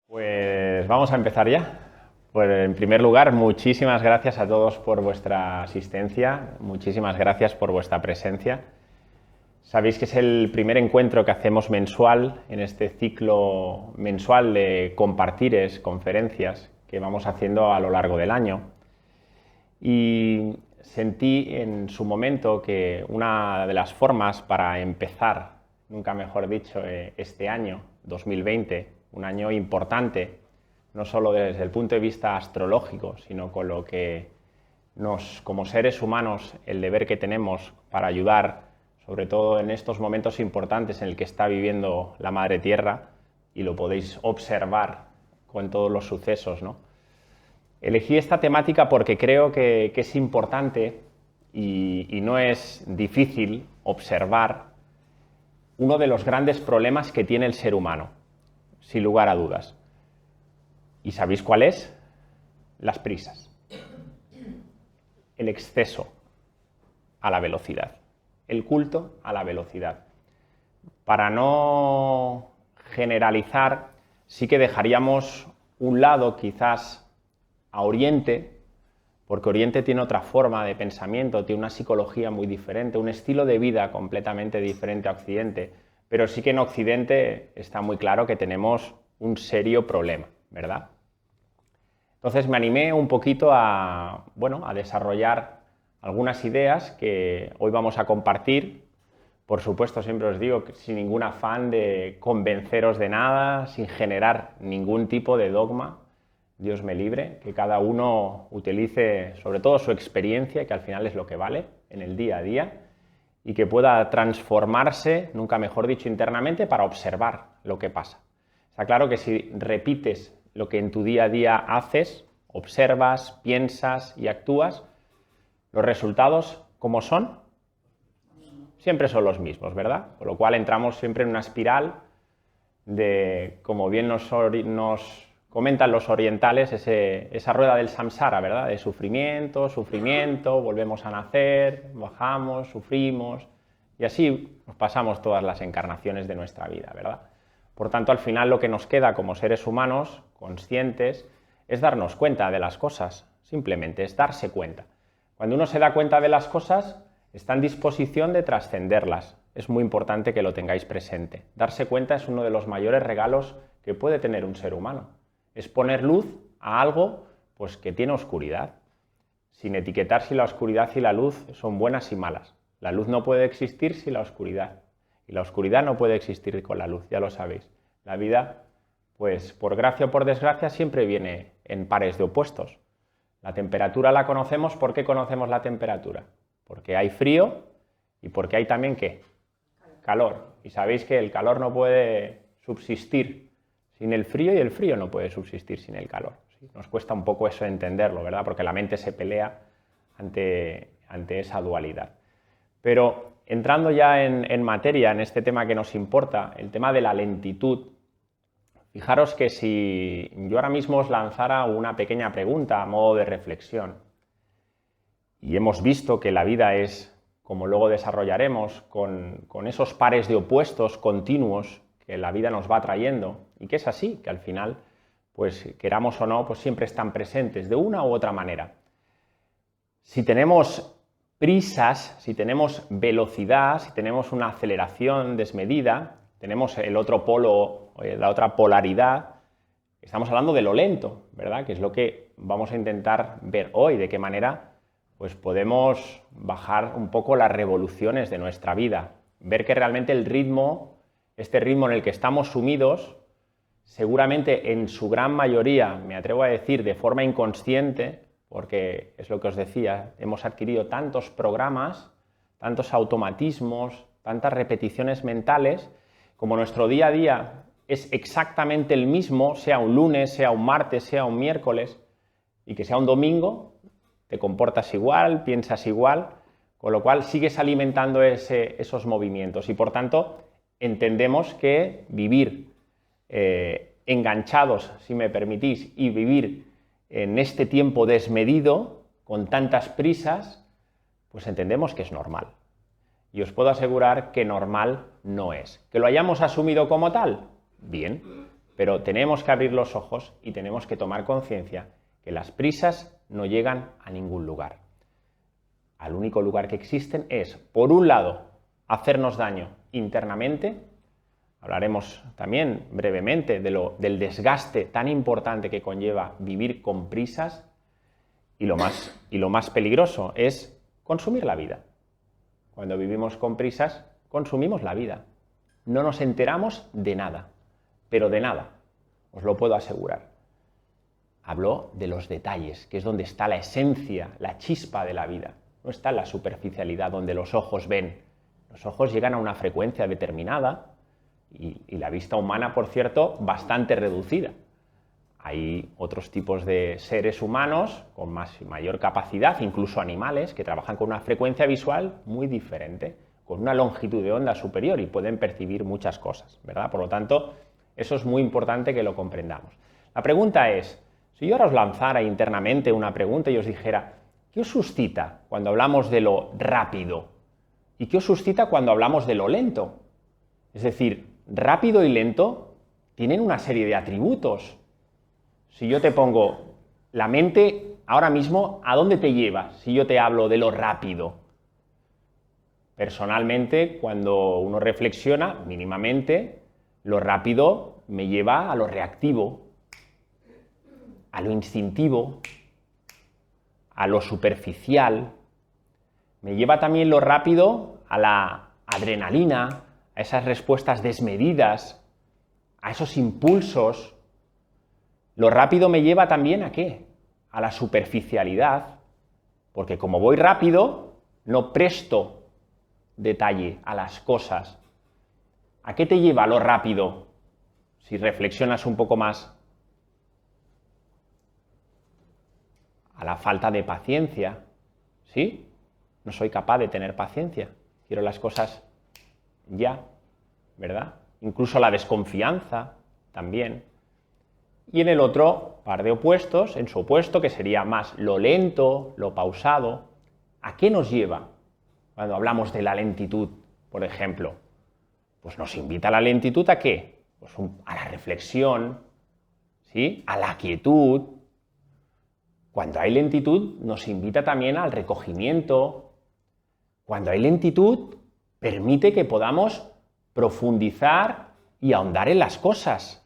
Pues vamos a empezar ya. Pues en primer lugar, muchísimas gracias a todos por vuestra asistencia, muchísimas gracias por vuestra presencia. Sabéis que es el primer encuentro que hacemos mensual en este ciclo mensual de compartires, conferencias que vamos haciendo a lo largo del año. Y sentí en su momento que una de las formas para empezar, nunca mejor dicho, este año 2020, un año importante, no solo desde el punto de vista astrológico, sino con lo que como seres humanos, el deber que tenemos para ayudar, sobre todo en estos momentos importantes en el que está viviendo la Madre Tierra, y lo podéis observar con todos los sucesos, ¿no? Elegí esta temática porque creo que es importante y no es difícil observar uno de los grandes problemas que tiene el ser humano, sin lugar a dudas. ¿Y sabéis cuál es? Las prisas. El exceso a la velocidad. El culto a la velocidad. Para no generalizar, sí que dejaríamos un lado quizás a Oriente, porque Oriente tiene otra forma de pensamiento, tiene una psicología muy diferente, un estilo de vida completamente diferente a Occidente, pero sí que en Occidente está muy claro que tenemos un serio problema, ¿verdad? Entonces me animé un poquito a desarrollar algunas ideas que hoy vamos a compartir. Por supuesto, siempre os digo que sin ningún afán de convenceros de nada, sin generar ningún tipo de dogma. Dios me libre, que cada uno utilice sobre todo su experiencia, que al final es lo que vale en el día a día, y que pueda transformarse, nunca mejor dicho, internamente para observar lo que pasa. Está claro que si repites lo que en tu día a día haces, observas, piensas y actúas, los resultados, ¿cómo son? Siempre son los mismos, ¿verdad? Con lo cual entramos siempre en una espiral de, como bien nos comentan los orientales, esa rueda del samsara, ¿verdad? De sufrimiento, sufrimiento, volvemos a nacer, bajamos, sufrimos, y así nos pasamos todas las encarnaciones de nuestra vida, ¿verdad? Por tanto, al final lo que nos queda como seres humanos, conscientes, es darnos cuenta de las cosas, simplemente es darse cuenta. Cuando uno se da cuenta de las cosas, está en disposición de trascenderlas. Es muy importante que lo tengáis presente. Darse cuenta es uno de los mayores regalos que puede tener un ser humano. Es poner luz a algo pues, que tiene oscuridad, sin etiquetar si la oscuridad y la luz son buenas y malas. La luz no puede existir sin la oscuridad, y la oscuridad no puede existir con la luz, ya lo sabéis. La vida, pues por gracia o por desgracia, siempre viene en pares de opuestos. La temperatura la conocemos. ¿Por qué conocemos la temperatura? Porque hay frío y porque hay también, ¿qué? Calor. Y sabéis que el calor no puede subsistir sin el frío y el frío no puede subsistir sin el calor. ¿Sí? Nos cuesta un poco eso entenderlo, ¿verdad? Porque la mente se pelea ante esa dualidad. Pero entrando ya en materia, en este tema que nos importa, el tema de la lentitud, fijaros que si yo ahora mismo os lanzara una pequeña pregunta a modo de reflexión, y hemos visto que la vida es, como luego desarrollaremos, con esos pares de opuestos continuos que la vida nos va trayendo, y que es así, que al final, pues queramos o no, pues siempre están presentes de una u otra manera. Si tenemos prisas, si tenemos velocidad, si tenemos una aceleración desmedida, tenemos el otro polo, la otra polaridad, estamos hablando de lo lento, ¿verdad? Que es lo que vamos a intentar ver hoy, de qué manera pues podemos bajar un poco las revoluciones de nuestra vida, ver que realmente el ritmo, este ritmo en el que estamos sumidos, seguramente en su gran mayoría, me atrevo a decir, de forma inconsciente, porque es lo que os decía, hemos adquirido tantos programas, tantos automatismos, tantas repeticiones mentales, como nuestro día a día es exactamente el mismo, sea un lunes, sea un martes, sea un miércoles, y que sea un domingo, te comportas igual, piensas igual, con lo cual sigues alimentando esos movimientos y por tanto entendemos que vivir enganchados, si me permitís, y vivir en este tiempo desmedido, con tantas prisas, pues entendemos que es normal. Y os puedo asegurar que normal no es. ¿Que lo hayamos asumido como tal? Bien, pero tenemos que abrir los ojos y tenemos que tomar conciencia que las prisas no llegan a ningún lugar. Al único lugar que existen es, por un lado, hacernos daño internamente. Hablaremos también brevemente del desgaste tan importante que conlleva vivir con prisas, y lo más peligroso es consumir la vida. Cuando vivimos con prisas, consumimos la vida. No nos enteramos de nada, pero de nada, os lo puedo asegurar. Hablo de los detalles, que es donde está la esencia, la chispa de la vida. No está en la superficialidad donde los ojos ven. Los ojos llegan a una frecuencia determinada y la vista humana, por cierto, bastante reducida. Hay otros tipos de seres humanos con mayor capacidad, incluso animales, que trabajan con una frecuencia visual muy diferente, con una longitud de onda superior y pueden percibir muchas cosas, ¿verdad? Por lo tanto, eso es muy importante que lo comprendamos. La pregunta es, si yo ahora os lanzara internamente una pregunta y os dijera, ¿qué os suscita cuando hablamos de lo rápido? ¿Y qué os suscita cuando hablamos de lo lento? Es decir, rápido y lento tienen una serie de atributos. Si yo te pongo la mente ahora mismo, ¿a dónde te lleva si yo te hablo de lo rápido? Personalmente, cuando uno reflexiona mínimamente, lo rápido me lleva a lo reactivo, a lo instintivo, a lo superficial. Me lleva también lo rápido a la adrenalina, a esas respuestas desmedidas, a esos impulsos. Lo rápido me lleva también ¿a qué? A la superficialidad, porque como voy rápido, no presto detalle a las cosas. ¿A qué te lleva lo rápido? Si reflexionas un poco más. A la falta de paciencia, ¿sí? No soy capaz de tener paciencia. Quiero las cosas ya, ¿verdad? Incluso la desconfianza también. Y en el otro par de opuestos, en su opuesto, que sería más lo lento, lo pausado, ¿a qué nos lleva cuando hablamos de la lentitud, por ejemplo? Pues nos invita a la lentitud ¿a qué? Pues a la reflexión, ¿sí? A la quietud. Cuando hay lentitud nos invita también al recogimiento. Cuando hay lentitud permite que podamos profundizar y ahondar en las cosas.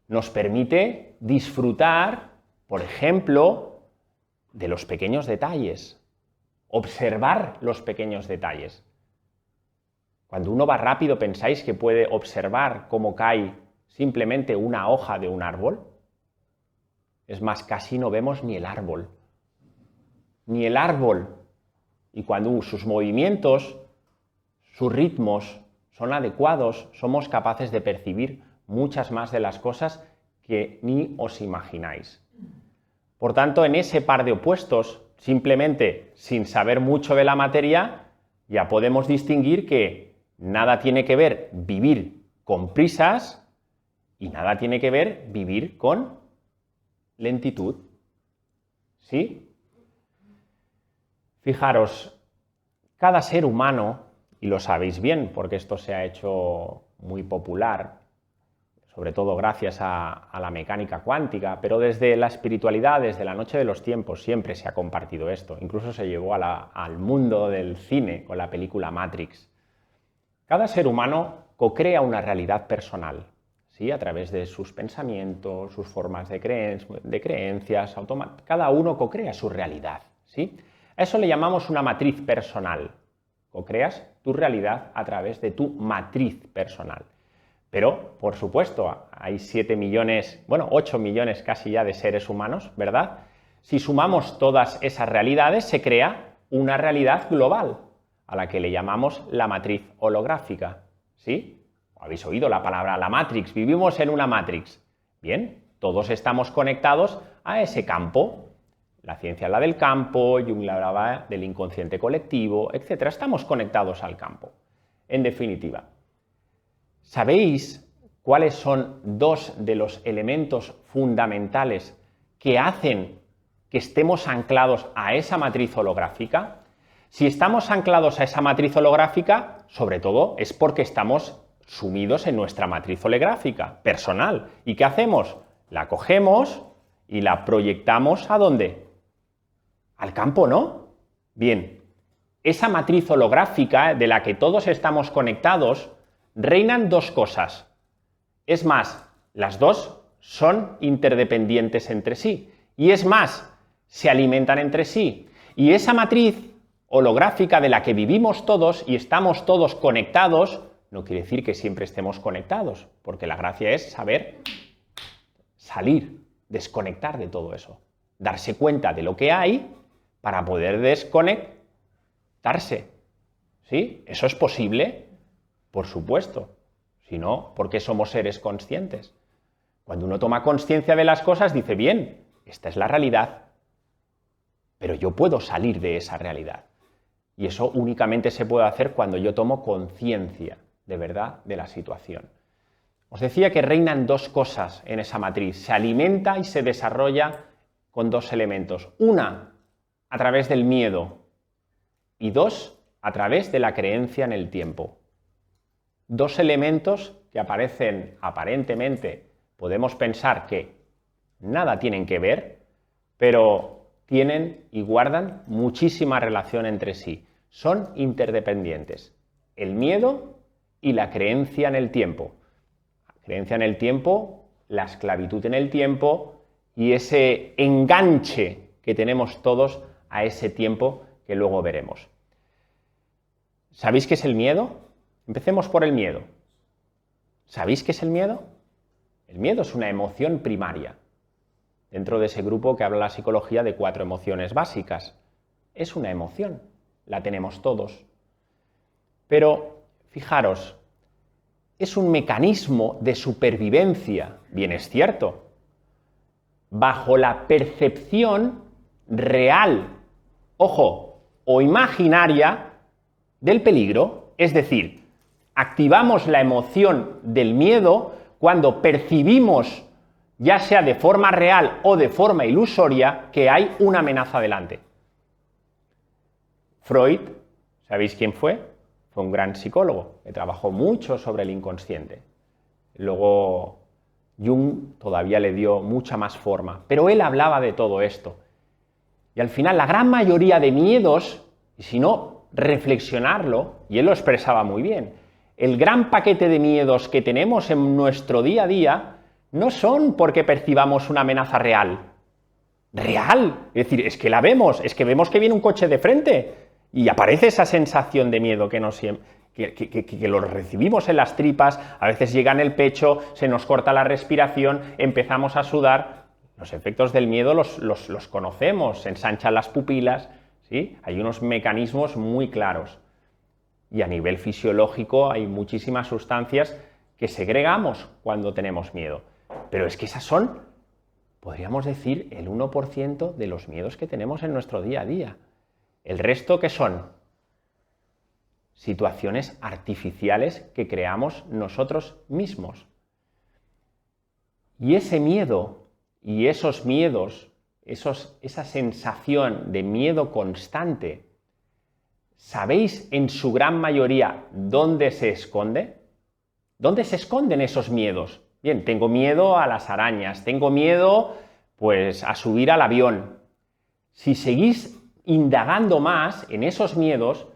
Nos permite disfrutar, por ejemplo, de los pequeños detalles, observar los pequeños detalles. Cuando uno va rápido, ¿pensáis que puede observar cómo cae simplemente una hoja de un árbol? Es más, casi no vemos ni el árbol. Ni el árbol. Y cuando sus movimientos, sus ritmos son adecuados, somos capaces de percibir muchas más de las cosas que ni os imagináis. Por tanto, en ese par de opuestos, simplemente sin saber mucho de la materia, ya podemos distinguir que nada tiene que ver vivir con prisas y nada tiene que ver vivir con lentitud. ¿Sí? Fijaros, cada ser humano, y lo sabéis bien porque esto se ha hecho muy popular, sobre todo gracias a la mecánica cuántica, pero desde la espiritualidad, desde la noche de los tiempos, siempre se ha compartido esto. Incluso se llevó al mundo del cine con la película Matrix. Cada ser humano co-crea una realidad personal, ¿sí? A través de sus pensamientos, sus formas de creencias, cada uno co-crea su realidad, ¿sí? A eso le llamamos una matriz personal. Co-creas tu realidad a través de tu matriz personal. Pero, por supuesto, hay 7 millones, bueno, 8 millones casi ya de seres humanos, ¿verdad? Si sumamos todas esas realidades, se crea una realidad global, a la que le llamamos la matriz holográfica, ¿sí? ¿Habéis oído la palabra la Matrix? Vivimos en una Matrix. Bien, todos estamos conectados a ese campo. La ciencia habla del campo, Jung hablaba del inconsciente colectivo, etc. Estamos conectados al campo. En definitiva, ¿sabéis cuáles son dos de los elementos fundamentales que hacen que estemos anclados a esa matriz holográfica? Si estamos anclados a esa matriz holográfica, sobre todo es porque estamos sumidos en nuestra matriz oligráfica personal. ¿Y qué hacemos? La cogemos y la proyectamos ¿a dónde? Al campo, ¿no? Bien, esa matriz holográfica de la que todos estamos conectados, reinan dos cosas. Es más, las dos son interdependientes entre sí. Y es más, se alimentan entre sí. Y esa matriz holográfica de la que vivimos todos y estamos todos conectados, no quiere decir que siempre estemos conectados, porque la gracia es saber salir, desconectar de todo eso, darse cuenta de lo que hay para poder desconectarse. ¿Sí? ¿Eso es posible? Por supuesto. Si no, ¿por qué somos seres conscientes? Cuando uno toma conciencia de las cosas, dice, bien, esta es la realidad, pero yo puedo salir de esa realidad. Y eso únicamente se puede hacer cuando yo tomo conciencia, de verdad, de la situación. Os decía que reinan dos cosas en esa matriz. Se alimenta y se desarrolla con dos elementos. Una, a través del miedo. Y dos, a través de la creencia en el tiempo. Dos elementos que aparecen aparentemente, podemos pensar que nada tienen que ver, pero tienen y guardan muchísima relación entre sí. Son interdependientes. El miedo y la creencia en el tiempo. La creencia en el tiempo, la esclavitud en el tiempo y ese enganche que tenemos todos a ese tiempo que luego veremos. ¿Sabéis qué es el miedo? Empecemos por el miedo. ¿Sabéis qué es el miedo? El miedo es una emoción primaria. Dentro de ese grupo que habla la psicología de 4 emociones básicas. Es una emoción, la tenemos todos. Pero, fijaros, es un mecanismo de supervivencia, bien es cierto, bajo la percepción real, ojo, o imaginaria del peligro, es decir, activamos la emoción del miedo cuando percibimos, ya sea de forma real o de forma ilusoria, que hay una amenaza delante. Freud, ¿sabéis quién fue? Fue un gran psicólogo que trabajó mucho sobre el inconsciente. Luego Jung todavía le dio mucha más forma, pero él hablaba de todo esto. Y al final la gran mayoría de miedos, y si no, reflexionarlo, y él lo expresaba muy bien, el gran paquete de miedos que tenemos en nuestro día a día no son porque percibamos una amenaza real. Real, es decir, es que la vemos, es que vemos que viene un coche de frente y aparece esa sensación de miedo que lo recibimos en las tripas, a veces llega en el pecho, se nos corta la respiración, empezamos a sudar. Los efectos del miedo los conocemos, se ensanchan las pupilas, ¿sí? Hay unos mecanismos muy claros. Y a nivel fisiológico hay muchísimas sustancias que segregamos cuando tenemos miedo. Pero es que esas son, podríamos decir, el 1% de los miedos que tenemos en nuestro día a día. El resto, ¿qué son? Situaciones artificiales que creamos nosotros mismos. Y ese miedo y esos miedos, esa sensación de miedo constante, ¿sabéis en su gran mayoría dónde se esconde? ¿Dónde se esconden esos miedos? Bien, tengo miedo a las arañas, tengo miedo, pues, a subir al avión. Si seguís indagando más en esos miedos,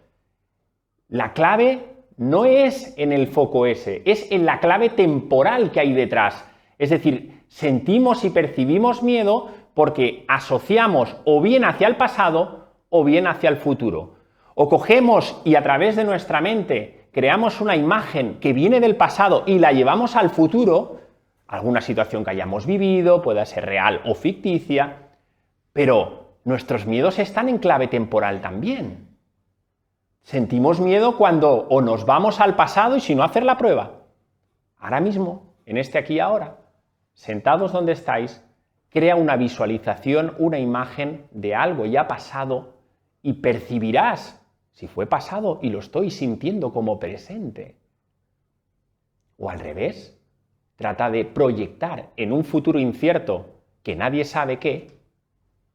la clave no es en el foco ese, es en la clave temporal que hay detrás. Es decir, sentimos y percibimos miedo porque asociamos o bien hacia el pasado o bien hacia el futuro. O cogemos y a través de nuestra mente creamos una imagen que viene del pasado y la llevamos al futuro, alguna situación que hayamos vivido, pueda ser real o ficticia, pero nuestros miedos están en clave temporal también. Sentimos miedo cuando o nos vamos al pasado y si no hacer la prueba. Ahora mismo, en este aquí y ahora, sentados donde estáis, crea una visualización, una imagen de algo ya pasado y percibirás si fue pasado y lo estoy sintiendo como presente. O al revés, trata de proyectar en un futuro incierto que nadie sabe qué,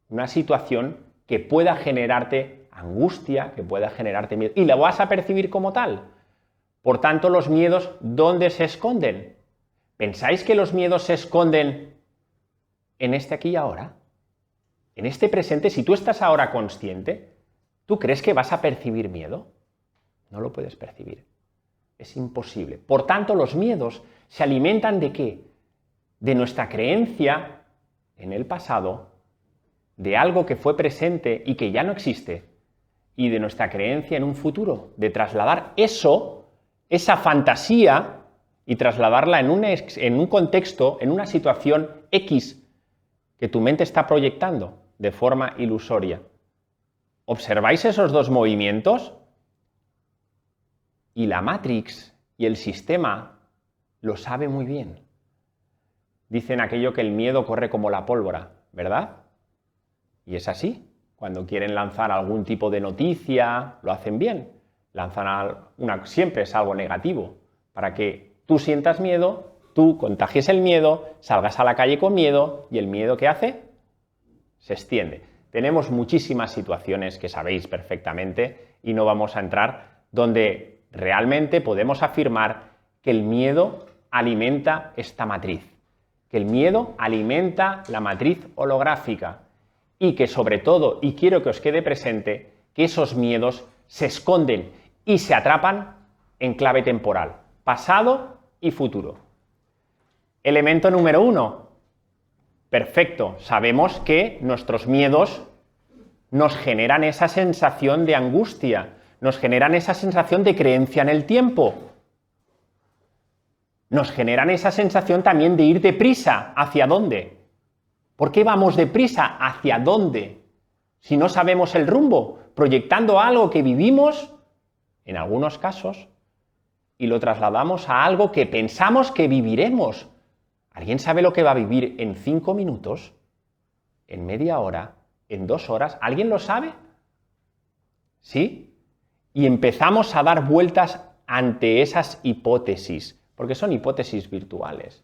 una situación que pueda generarte angustia, que pueda generarte miedo, y la vas a percibir como tal. Por tanto, los miedos, ¿dónde se esconden? ¿Pensáis que los miedos se esconden en este aquí y ahora? En este presente, si tú estás ahora consciente, ¿tú crees que vas a percibir miedo? No lo puedes percibir. Es imposible. Por tanto, los miedos se alimentan ¿de qué? De nuestra creencia en el pasado, de algo que fue presente y que ya no existe, y de nuestra creencia en un futuro, de trasladar eso, esa fantasía, y trasladarla en un contexto, en una situación X que tu mente está proyectando de forma ilusoria. ¿Observáis esos dos movimientos? Y la Matrix y el sistema lo sabe muy bien. Dicen aquello que el miedo corre como la pólvora, ¿verdad? Y es así. Cuando quieren lanzar algún tipo de noticia, lo hacen bien. Lanzan siempre es algo negativo, para que tú sientas miedo, tú contagies el miedo, salgas a la calle con miedo, y el miedo ¿qué hace? Se extiende. Tenemos muchísimas situaciones que sabéis perfectamente y no vamos a entrar, donde realmente podemos afirmar que el miedo alimenta esta matriz, que el miedo alimenta la matriz holográfica y que sobre todo, y quiero que os quede presente, que esos miedos se esconden y se atrapan en clave temporal, pasado y futuro. Elemento número 1. Perfecto, sabemos que nuestros miedos nos generan esa sensación de angustia, nos generan esa sensación de creencia en el tiempo, nos generan esa sensación también de ir deprisa. ¿Hacia dónde? ¿Por qué vamos deprisa? ¿Hacia dónde? Si no sabemos el rumbo, proyectando algo que vivimos, en algunos casos, y lo trasladamos a algo que pensamos que viviremos. ¿Alguien sabe lo que va a vivir en 5 minutos? ¿En media hora? ¿En 2 horas? ¿Alguien lo sabe? ¿Sí? Y empezamos a dar vueltas ante esas hipótesis, porque son hipótesis virtuales.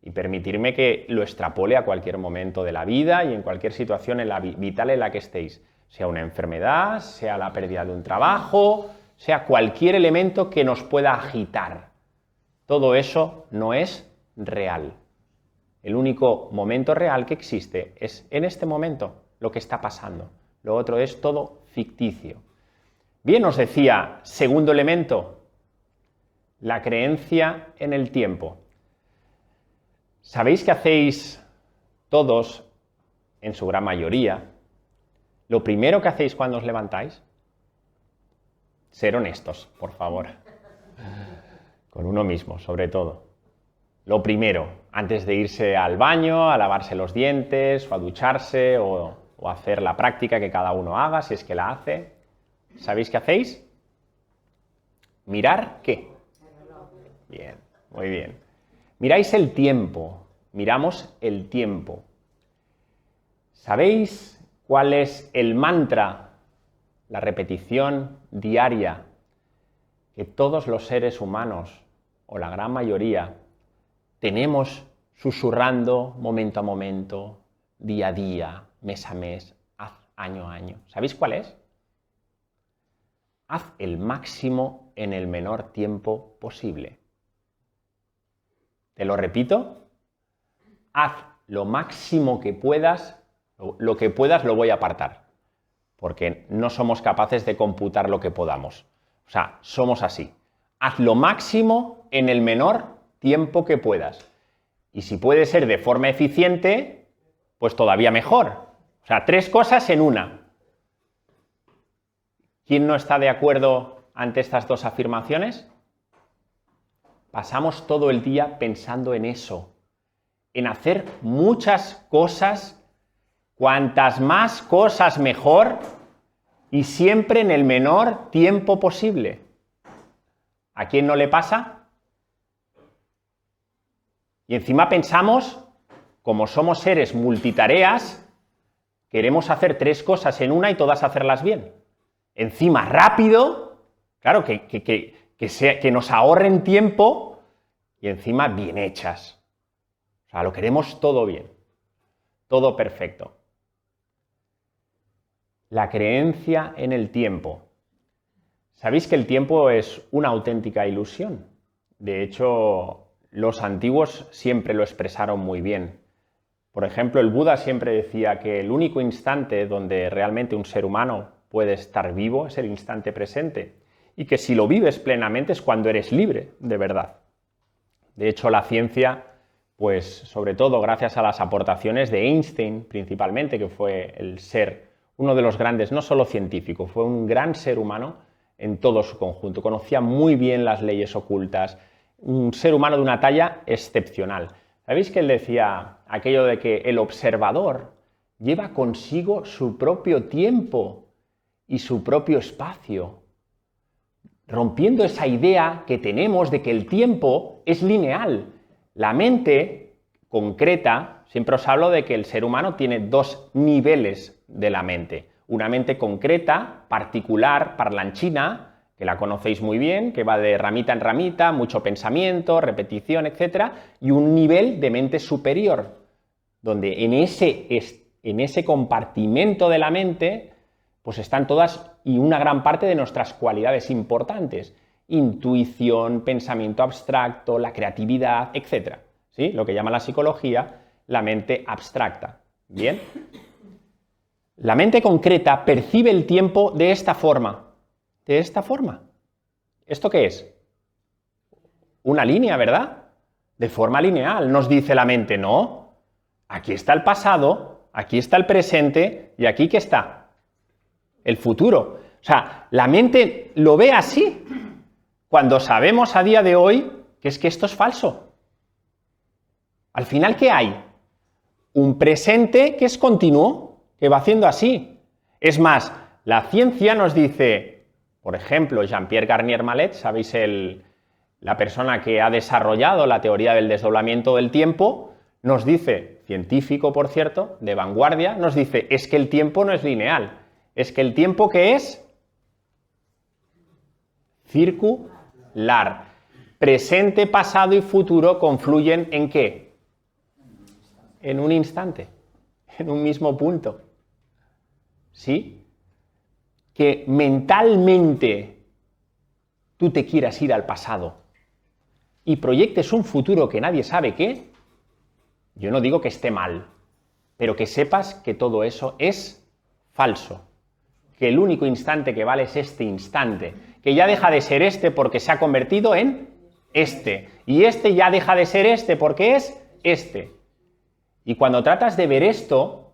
Y permitirme que lo extrapole a cualquier momento de la vida y en cualquier situación vital en la que estéis, sea una enfermedad, sea la pérdida de un trabajo, sea cualquier elemento que nos pueda agitar. Todo eso no es real. El único momento real que existe es en este momento, lo que está pasando. Lo otro es todo ficticio. Bien, os decía, segundo elemento, la creencia en el tiempo. ¿Sabéis que hacéis todos, en su gran mayoría, lo primero que hacéis cuando os levantáis? Ser honestos, por favor. Con uno mismo, sobre todo. Lo primero, antes de irse al baño, a lavarse los dientes, o a ducharse, o hacer la práctica que cada uno haga, si es que la hace. ¿Sabéis qué hacéis? ¿Mirar qué? Bien, muy bien. Miráis el tiempo, miramos el tiempo. ¿Sabéis cuál es el mantra, la repetición diaria que todos los seres humanos, o la gran mayoría, tenemos susurrando momento a momento, día a día, mes a mes, año a año? ¿Sabéis cuál es? Haz el máximo en el menor tiempo posible. Te lo repito, haz lo máximo que puedas, lo que puedas lo voy a apartar, porque no somos capaces de computar lo que podamos. O sea, somos así. Haz lo máximo en el menor tiempo que puedas. Y si puede ser de forma eficiente, pues todavía mejor. O sea, 3 cosas en una. ¿Quién no está de acuerdo ante estas 2 afirmaciones? Pasamos todo el día pensando en eso, en hacer muchas cosas, cuantas más cosas mejor, y siempre en el menor tiempo posible. ¿A quién no le pasa? Y encima pensamos, como somos seres multitareas, queremos hacer 3 cosas en una y todas hacerlas bien. Encima rápido, claro, que nos ahorren tiempo y encima bien hechas. O sea, lo queremos todo bien, todo perfecto. La creencia en el tiempo. Sabéis que el tiempo es una auténtica ilusión. De hecho, los antiguos siempre lo expresaron muy bien. Por ejemplo, el Buda siempre decía que el único instante donde realmente un ser humano puede estar vivo es el instante presente, y que si lo vives plenamente es cuando eres libre de verdad. De hecho, la ciencia, pues sobre todo gracias a las aportaciones de Einstein principalmente, que fue uno de los grandes, no solo científico, fue un gran ser humano en todo su conjunto, conocía muy bien las leyes ocultas, un ser humano de una talla excepcional. ¿Sabéis que él decía aquello de que el observador lleva consigo su propio tiempo y su propio espacio, rompiendo esa idea que tenemos de que el tiempo es lineal? La mente concreta, siempre os hablo de que el ser humano tiene dos niveles de la mente. Una mente concreta, particular, parlanchina, que la conocéis muy bien, que va de ramita en ramita, mucho pensamiento, repetición, etc. Y un nivel de mente superior, donde en ese compartimento de la mente pues están todas y una gran parte de nuestras cualidades importantes: intuición, pensamiento abstracto, la creatividad, etc. ¿Sí? Lo que llama la psicología la mente abstracta. ¿Bien? La mente concreta percibe el tiempo de esta forma. De esta forma. ¿Esto qué es? Una línea, ¿verdad? De forma lineal. Nos dice la mente, no, aquí está el pasado, aquí está el presente y aquí ¿qué está? El futuro. O sea, la mente lo ve así, cuando sabemos a día de hoy que es que esto es falso. Al final, ¿qué hay? Un presente que es continuo, que va haciendo así. Es más, la ciencia nos dice, por ejemplo, Jean-Pierre Garnier-Mallet, ¿sabéis? La persona que ha desarrollado la teoría del desdoblamiento del tiempo, nos dice, científico por cierto, de vanguardia, nos dice, es que el tiempo no es lineal, es que el tiempo que es circular. Presente, pasado y futuro confluyen ¿en qué? En un instante, en un mismo punto. ¿Sí? Que mentalmente tú te quieras ir al pasado y proyectes un futuro que nadie sabe qué, yo no digo que esté mal, pero que sepas que todo eso es falso, que el único instante que vale es este instante, que ya deja de ser este porque se ha convertido en este, y este ya deja de ser este porque es este. Y cuando tratas de ver esto,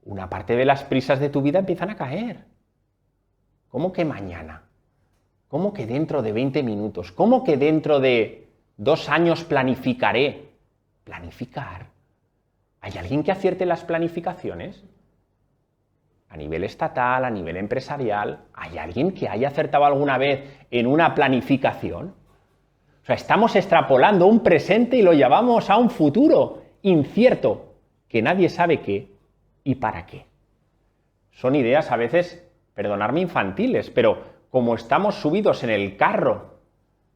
una parte de las prisas de tu vida empiezan a caer. ¿Cómo que mañana? ¿Cómo que dentro de 20 minutos? ¿Cómo que dentro de 2 años planificaré? ¿Planificar? ¿Hay alguien que acierte las planificaciones? A nivel estatal, a nivel empresarial, ¿hay alguien que haya acertado alguna vez en una planificación? O sea, estamos extrapolando un presente y lo llevamos a un futuro incierto, que nadie sabe qué y para qué. Son ideas a veces, perdonadme, infantiles, pero como estamos subidos en el carro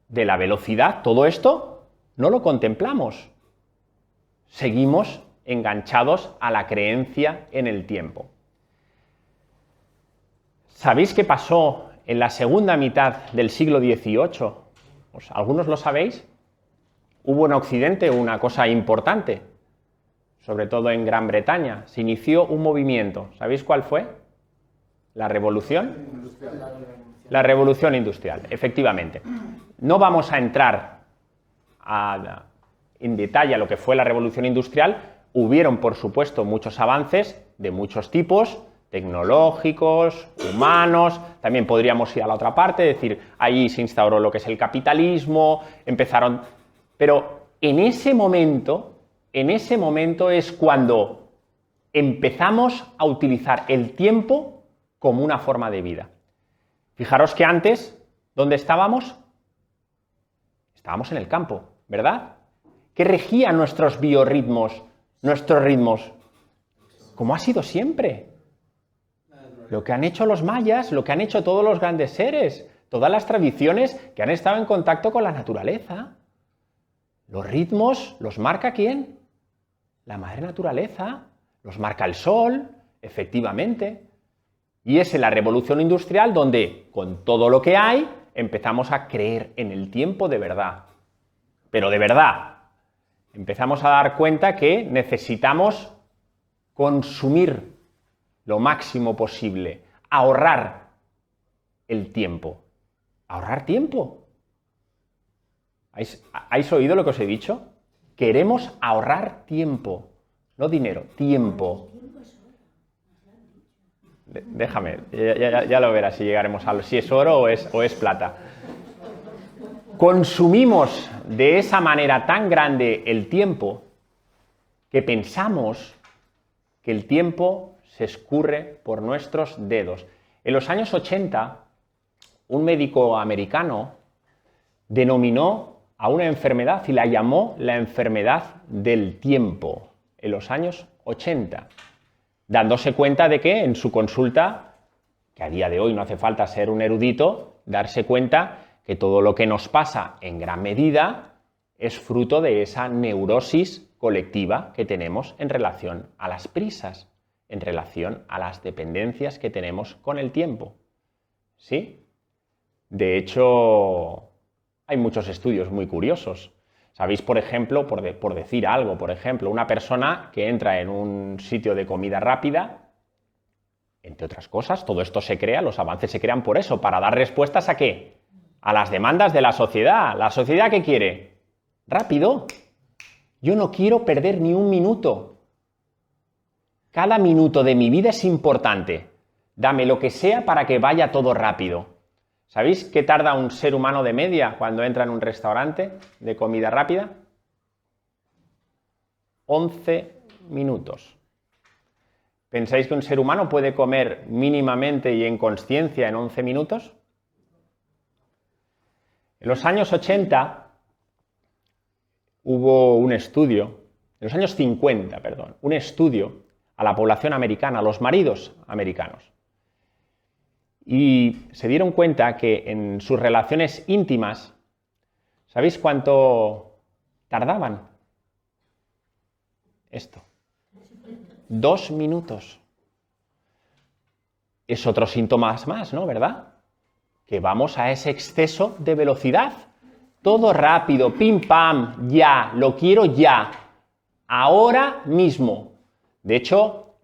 de la velocidad, todo esto no lo contemplamos. Seguimos enganchados a la creencia en el tiempo. ¿Sabéis qué pasó en la segunda mitad del siglo XVIII? Pues, ¿algunos lo sabéis? Hubo en Occidente una cosa importante, sobre todo en Gran Bretaña. Se inició un movimiento. ¿Sabéis cuál fue? ¿La revolución? La revolución industrial, efectivamente. No vamos a entrar en detalle a lo que fue la revolución industrial. Hubieron, por supuesto, muchos avances de muchos tipos, tecnológicos, humanos. También podríamos ir a la otra parte, decir, ahí se instauró lo que es el capitalismo, empezaron... Pero en ese momento es cuando empezamos a utilizar el tiempo como una forma de vida. Fijaros que antes, ¿dónde estábamos? Estábamos en el campo, ¿verdad? ¿Qué regía nuestros biorritmos, nuestros ritmos? Como ha sido siempre. Lo que han hecho los mayas, lo que han hecho todos los grandes seres, todas las tradiciones que han estado en contacto con la naturaleza. Los ritmos los marca ¿quién? La madre naturaleza. Los marca el sol, efectivamente. Y es en la revolución industrial donde, con todo lo que hay, empezamos a creer en el tiempo de verdad. Pero de verdad. Empezamos a dar cuenta que necesitamos consumir lo máximo posible, ahorrar el tiempo. ¿Ahorrar tiempo? ¿Habéis oído lo que os he dicho? Queremos ahorrar tiempo, no dinero, tiempo. Déjame, ya lo verás si llegaremos a si es oro o es plata. Consumimos de esa manera tan grande el tiempo que pensamos que el tiempo se escurre por nuestros dedos. En los años 80, un médico americano denominó a una enfermedad y la llamó la enfermedad del tiempo, en los años 80, dándose cuenta de que en su consulta, que a día de hoy no hace falta ser un erudito, darse cuenta que todo lo que nos pasa en gran medida es fruto de esa neurosis colectiva que tenemos en relación a las prisas, en relación a las dependencias que tenemos con el tiempo. ¿Sí? De hecho, hay muchos estudios muy curiosos. Sabéis, por ejemplo, por decir algo, por ejemplo, una persona que entra en un sitio de comida rápida, entre otras cosas, todo esto se crea, los avances se crean por eso, para dar respuestas ¿a qué? A las demandas de la sociedad. ¿La sociedad qué quiere? Rápido. Yo no quiero perder ni un minuto. Cada minuto de mi vida es importante. Dame lo que sea para que vaya todo rápido. ¿Sabéis qué tarda un ser humano de media cuando entra en un restaurante de comida rápida? 11 minutos. ¿Pensáis que un ser humano puede comer mínimamente y en consciencia en 11 minutos? En los años 80 hubo un estudio, en los años 50, perdón, un estudio a la población americana, a los maridos americanos. Y se dieron cuenta que en sus relaciones íntimas, ¿sabéis cuánto tardaban? Esto. 2 minutos. Es otro síntoma más, ¿no? ¿Verdad? Que vamos a ese exceso de velocidad. Todo rápido, pim pam, ya, lo quiero ya, ahora mismo. De hecho,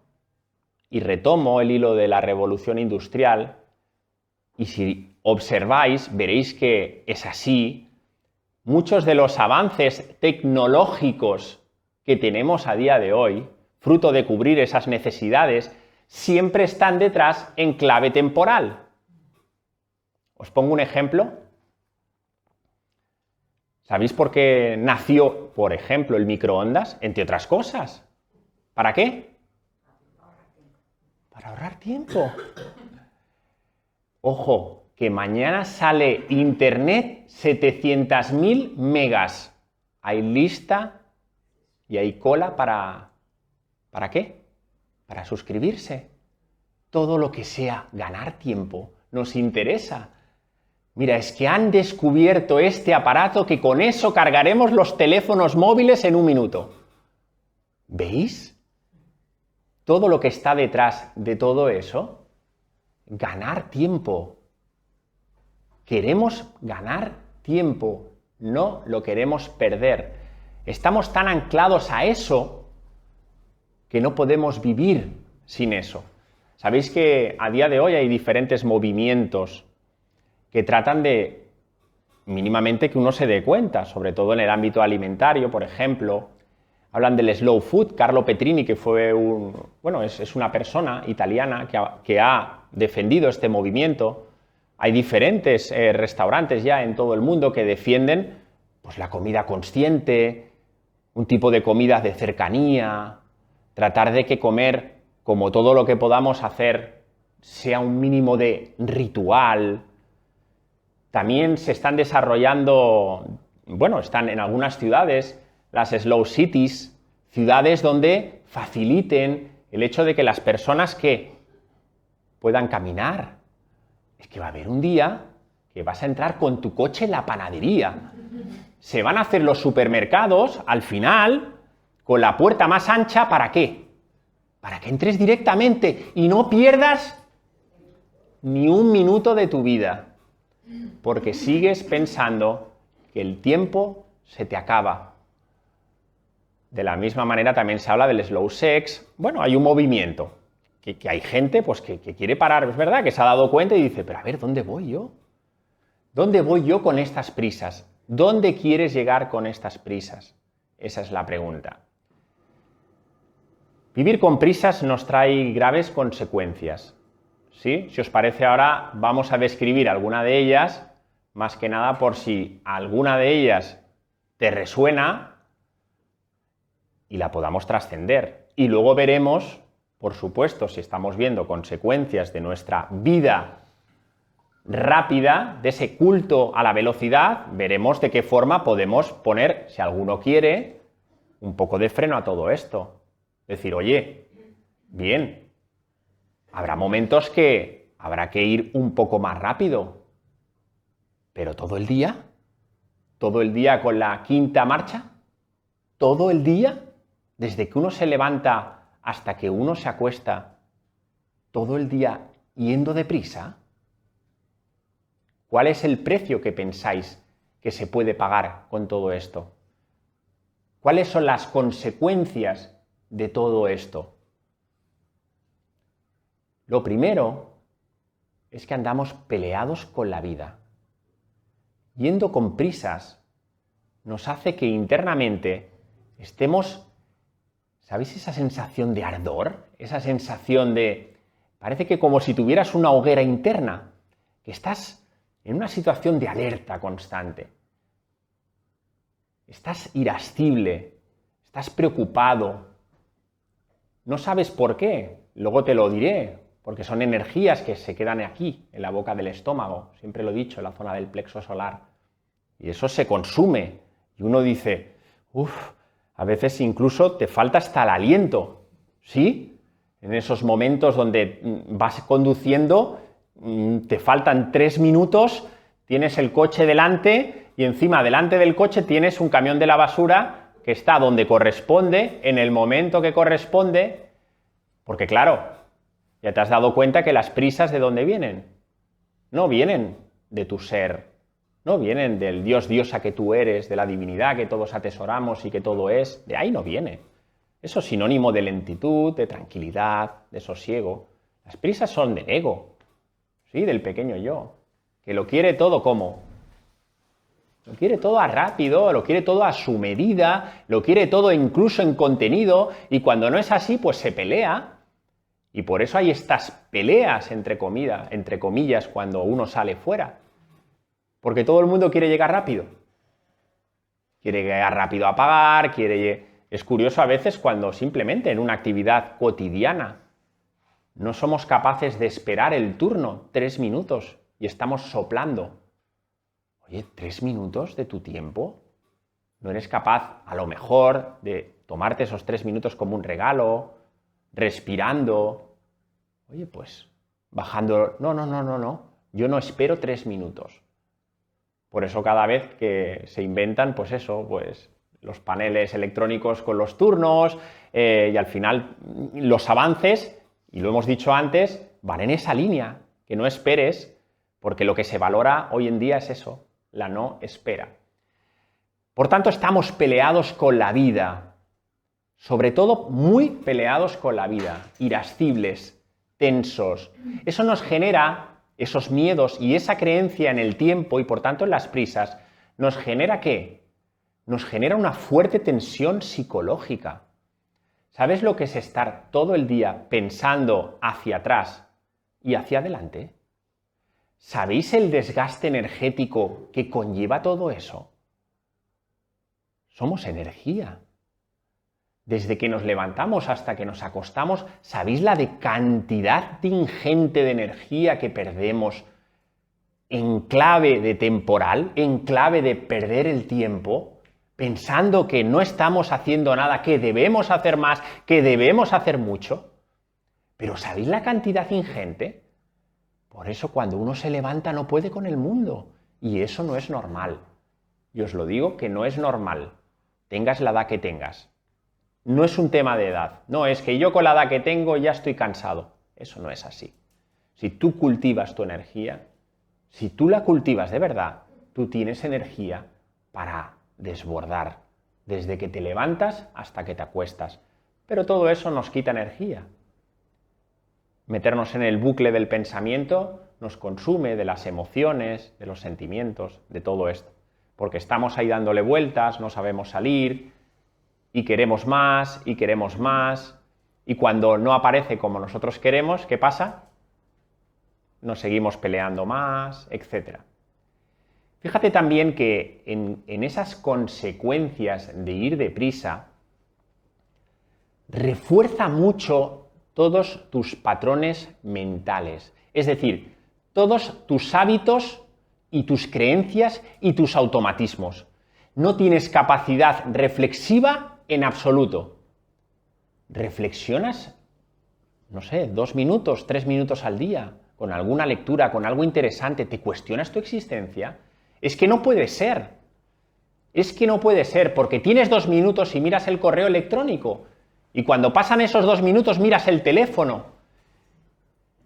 y retomo el hilo de la revolución industrial, y si observáis, veréis que es así. Muchos de los avances tecnológicos que tenemos a día de hoy, fruto de cubrir esas necesidades, siempre están detrás en clave temporal. Os pongo un ejemplo. ¿Sabéis por qué nació, por ejemplo, el microondas? Entre otras cosas. ¿Para qué? Para ahorrar tiempo. Ojo, que mañana sale Internet 700.000 megas. Hay lista y hay cola para... ¿Para qué? Para suscribirse. Todo lo que sea ganar tiempo nos interesa. Mira, es que han descubierto este aparato que con eso cargaremos los teléfonos móviles en 1 minuto. ¿Veis? Todo lo que está detrás de todo eso, ganar tiempo. Queremos ganar tiempo, no lo queremos perder. Estamos tan anclados a eso que no podemos vivir sin eso. Sabéis que a día de hoy hay diferentes movimientos que tratan de mínimamente que uno se dé cuenta, sobre todo en el ámbito alimentario, por ejemplo. Hablan del slow food. Carlo Petrini, que fue es una persona italiana que ha defendido este movimiento. Hay diferentes restaurantes ya en todo el mundo que defienden pues, la comida consciente, un tipo de comida de cercanía, tratar de que comer, como todo lo que podamos hacer, sea un mínimo de ritual. También se están desarrollando, están en algunas ciudades, las slow cities, ciudades donde faciliten el hecho de que las personas que puedan caminar. Es que va a haber un día que vas a entrar con tu coche en la panadería. Se van a hacer los supermercados, al final, con la puerta más ancha, ¿para qué? Para que entres directamente y no pierdas ni un minuto de tu vida, porque sigues pensando que el tiempo se te acaba. De la misma manera también se habla del slow sex. Bueno, hay un movimiento, que hay gente pues, que quiere parar, es verdad, que se ha dado cuenta y dice, pero a ver, ¿dónde voy yo? ¿Dónde voy yo con estas prisas? ¿Dónde quieres llegar con estas prisas? Esa es la pregunta. Vivir con prisas nos trae graves consecuencias. ¿Sí? Si os parece, ahora vamos a describir alguna de ellas, más que nada por si alguna de ellas te resuena y la podamos trascender. Y luego veremos, por supuesto, si estamos viendo consecuencias de nuestra vida rápida, de ese culto a la velocidad, veremos de qué forma podemos poner, si alguno quiere, un poco de freno a todo esto. Decir, oye, bien, habrá momentos que habrá que ir un poco más rápido, pero todo el día con la quinta marcha, todo el día, desde que uno se levanta hasta que uno se acuesta, todo el día yendo deprisa. ¿Cuál es el precio que pensáis que se puede pagar con todo esto? ¿Cuáles son las consecuencias de todo esto? Lo primero es que andamos peleados con la vida. Yendo con prisas nos hace que internamente estemos, ¿sabéis esa sensación de ardor? Esa sensación de, parece que como si tuvieras una hoguera interna, que estás en una situación de alerta constante. Estás irascible, estás preocupado. No sabes por qué, luego te lo diré, porque son energías que se quedan aquí, en la boca del estómago, siempre lo he dicho, en la zona del plexo solar. Y eso se consume. Y uno dice, uff, a veces incluso te falta hasta el aliento, ¿sí? En esos momentos donde vas conduciendo, te faltan 3 minutos, tienes el coche delante y encima delante del coche tienes un camión de la basura que está donde corresponde, en el momento que corresponde, porque claro, ya te has dado cuenta que las prisas ¿de dónde vienen? No vienen de tu ser, no vienen del Dios, diosa que tú eres, de la divinidad que todos atesoramos y que todo es, de ahí no viene. Eso es sinónimo de lentitud, de tranquilidad, de sosiego. Las prisas son del ego, ¿sí? Del pequeño yo, que lo quiere todo como. Lo quiere todo a rápido, lo quiere todo a su medida, lo quiere todo incluso en contenido, y cuando no es así, pues se pelea. Y por eso hay estas peleas, entre comillas, cuando uno sale fuera. Porque todo el mundo quiere llegar rápido. Quiere llegar rápido a pagar, Es curioso a veces cuando simplemente en una actividad cotidiana no somos capaces de esperar el turno 3 minutos y estamos soplando. Oye, 3 minutos de tu tiempo. ¿No eres capaz, a lo mejor, de tomarte esos 3 minutos como un regalo, respirando? Oye, pues, bajando... No. Yo no espero 3 minutos. Por eso cada vez que se inventan, pues eso, pues los paneles electrónicos con los turnos y al final los avances, y lo hemos dicho antes, van en esa línea, que no esperes, porque lo que se valora hoy en día es eso, la no espera. Por tanto, estamos peleados con la vida, sobre todo muy peleados con la vida, irascibles, tensos. Eso nos genera... Esos miedos y esa creencia en el tiempo y por tanto en las prisas, ¿nos genera qué? Nos genera una fuerte tensión psicológica. ¿Sabes lo que es estar todo el día pensando hacia atrás y hacia adelante? ¿Sabéis el desgaste energético que conlleva todo eso? Somos energía. Desde que nos levantamos hasta que nos acostamos, ¿sabéis la de cantidad de ingente de energía que perdemos en clave de temporal, en clave de perder el tiempo, pensando que no estamos haciendo nada, que debemos hacer más, que debemos hacer mucho? Pero ¿sabéis la cantidad ingente? Por eso cuando uno se levanta no puede con el mundo, y eso no es normal. Y os lo digo que no es normal, tengas la edad que tengas. No es un tema de edad, no, es que yo con la edad que tengo ya estoy cansado. Eso no es así. si tú cultivas tu energía, si tú la cultivas de verdad, tú tienes energía para desbordar, desde que te levantas hasta que te acuestas. Pero todo eso nos quita energía. Meternos en el bucle del pensamiento nos consume de las emociones, de los sentimientos, de todo esto. Porque estamos ahí dándole vueltas, no sabemos salir, y queremos más, y queremos más, y cuando no aparece como nosotros queremos, ¿qué pasa? Nos seguimos peleando más, etc. Fíjate también que en esas consecuencias de ir deprisa, refuerza mucho todos tus patrones mentales, es decir, todos tus hábitos y tus creencias y tus automatismos. No tienes capacidad reflexiva en absoluto. ¿Reflexionas? No sé, 2 minutos, 3 minutos al día, con alguna lectura, con algo interesante, ¿te cuestionas tu existencia? Es que no puede ser. Es que no puede ser, porque tienes 2 minutos y miras el correo electrónico, y cuando pasan esos 2 minutos miras el teléfono,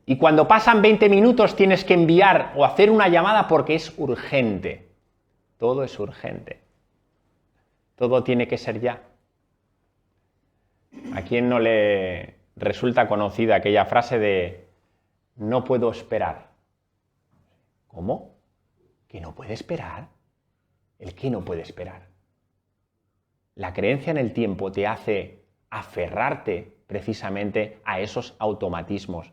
y cuando pasan 20 minutos tienes que enviar o hacer una llamada porque es urgente. Todo es urgente. Todo tiene que ser ya. ¿A quién no le resulta conocida aquella frase de no puedo esperar? ¿Cómo? ¿Que no puede esperar? ¿El qué no puede esperar? La creencia en el tiempo te hace aferrarte precisamente a esos automatismos.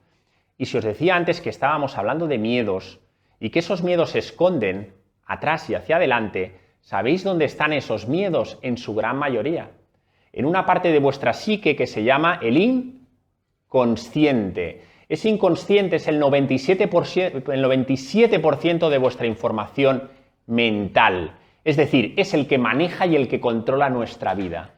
Y si os decía antes que estábamos hablando de miedos y que esos miedos se esconden atrás y hacia adelante, ¿sabéis dónde están esos miedos? En su gran mayoría. En una parte de vuestra psique que se llama el inconsciente. Ese inconsciente es el 97% de vuestra información mental. Es decir, es el que maneja y el que controla nuestra vida.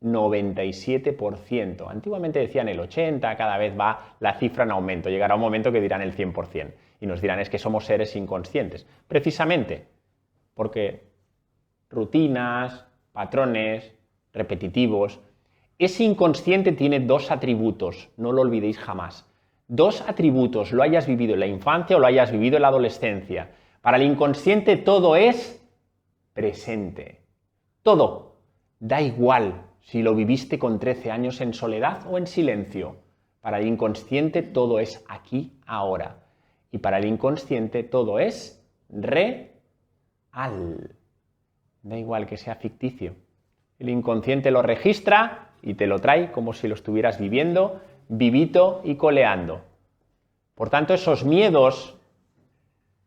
97%. Antiguamente decían el 80%, cada vez va la cifra en aumento. Llegará un momento que dirán el 100% y nos dirán es que somos seres inconscientes. Precisamente porque rutinas, patrones repetitivos. Ese inconsciente tiene 2 atributos, no lo olvidéis jamás. 2 atributos, lo hayas vivido en la infancia o lo hayas vivido en la adolescencia. Para el inconsciente todo es presente. Todo. Da igual si lo viviste con 13 años en soledad o en silencio. Para el inconsciente todo es aquí, ahora. Y para el inconsciente todo es real. Da igual que sea ficticio. El inconsciente lo registra y te lo trae como si lo estuvieras viviendo, vivito y coleando. Por tanto, esos miedos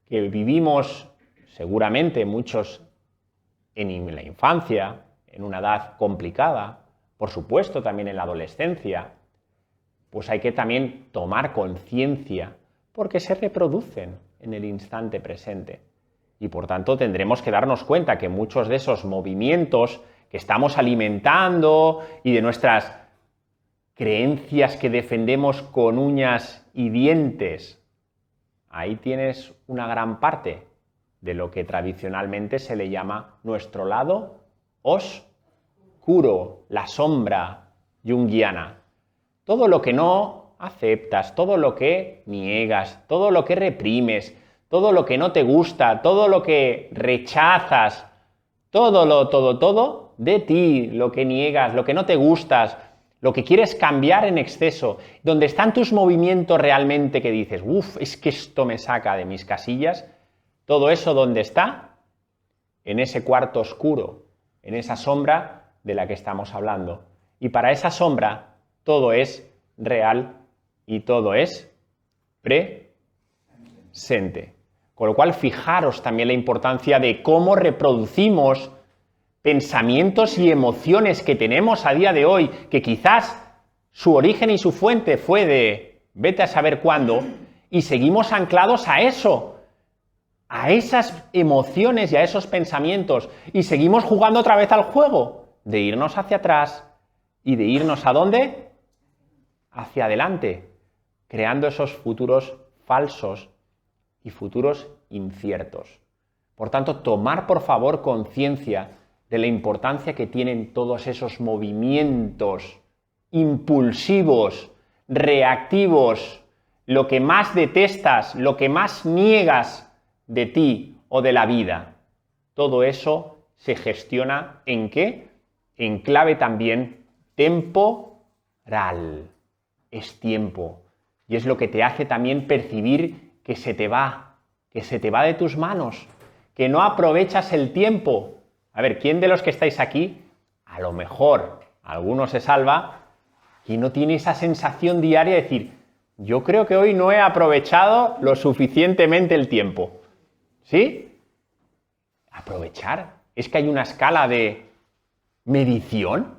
que vivimos seguramente muchos en la infancia, en una edad complicada, por supuesto también en la adolescencia, pues hay que también tomar conciencia porque se reproducen en el instante presente. Y por tanto tendremos que darnos cuenta que muchos de esos movimientos que estamos alimentando y de nuestras creencias que defendemos con uñas y dientes, ahí tienes una gran parte de lo que tradicionalmente se le llama nuestro lado oscuro, la sombra junguiana. Todo lo que no aceptas, todo lo que niegas, todo lo que reprimes, todo lo que no te gusta, todo lo que rechazas, todo de ti, lo que niegas, lo que no te gustas, lo que quieres cambiar en exceso, donde están tus movimientos realmente que dices, uff, es que esto me saca de mis casillas, todo eso ¿dónde está? En ese cuarto oscuro, en esa sombra de la que estamos hablando. Y para esa sombra todo es real y todo es presente. Con lo cual, fijaros también la importancia de cómo reproducimos pensamientos y emociones que tenemos a día de hoy, que quizás su origen y su fuente fue de vete a saber cuándo, y seguimos anclados a eso, a esas emociones y a esos pensamientos, y seguimos jugando otra vez al juego de irnos hacia atrás y de irnos ¿a dónde? Hacia adelante, creando esos futuros falsos y futuros inciertos. Por tanto, tomar por favor conciencia de la importancia que tienen todos esos movimientos impulsivos, reactivos, lo que más detestas, lo que más niegas de ti o de la vida, todo eso se gestiona ¿en qué? En clave también temporal. Es tiempo. Y es lo que te hace también percibir que se te va de tus manos, que no aprovechas el tiempo. A ver, ¿quién de los que estáis aquí, a lo mejor alguno se salva, y no tiene esa sensación diaria de decir, yo creo que hoy no he aprovechado lo suficientemente el tiempo? ¿Sí? Aprovechar. Es que hay una escala de medición.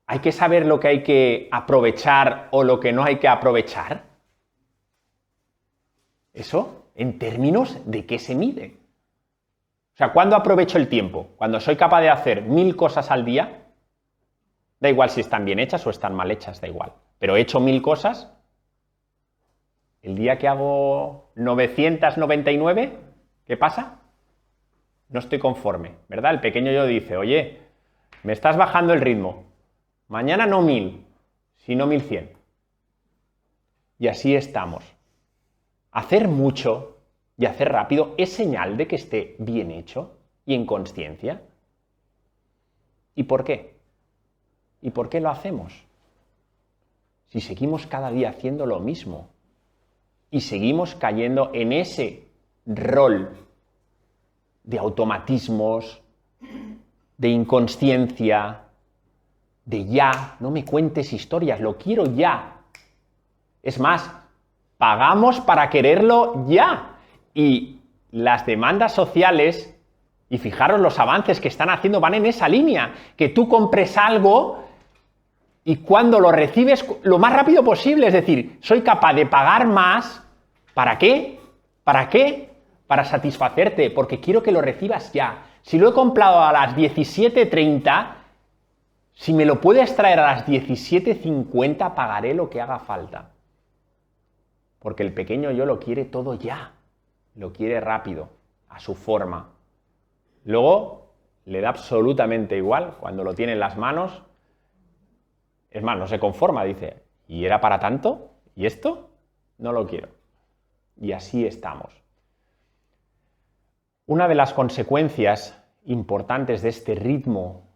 ¿Hay que saber lo que hay que aprovechar o lo que no hay que aprovechar? ¿Eso? ¿En términos de qué se mide? O sea, ¿cuándo aprovecho el tiempo? ¿Cuando soy capaz de hacer 1000 cosas al día? Da igual si están bien hechas o están mal hechas, da igual. Pero he hecho 1000 cosas. El día que hago 999, ¿qué pasa? No estoy conforme, ¿verdad? El pequeño yo dice, oye, me estás bajando el ritmo. Mañana no 1000, sino 1100. Y así estamos. Hacer mucho y hacer rápido es señal de que esté bien hecho y en consciencia. ¿Y por qué? ¿Y por qué lo hacemos? Si seguimos cada día haciendo lo mismo y seguimos cayendo en ese rol de automatismos, de inconsciencia, de ya, no me cuentes historias, lo quiero ya. Es más, pagamos para quererlo ya. Y las demandas sociales, y fijaros los avances que están haciendo, van en esa línea, que tú compres algo y cuando lo recibes lo más rápido posible, es decir, soy capaz de pagar más, ¿para qué? ¿Para qué? Para satisfacerte, porque quiero que lo recibas ya. Si lo he comprado a las 17:30, si me lo puedes traer a las 17:50, pagaré lo que haga falta. Porque el pequeño yo lo quiere todo ya, lo quiere rápido, a su forma. Luego le da absolutamente igual cuando lo tiene en las manos. Es más, no se conforma, dice, ¿y era para tanto? ¿Y esto? No lo quiero. Y así estamos. Una de las consecuencias importantes de este ritmo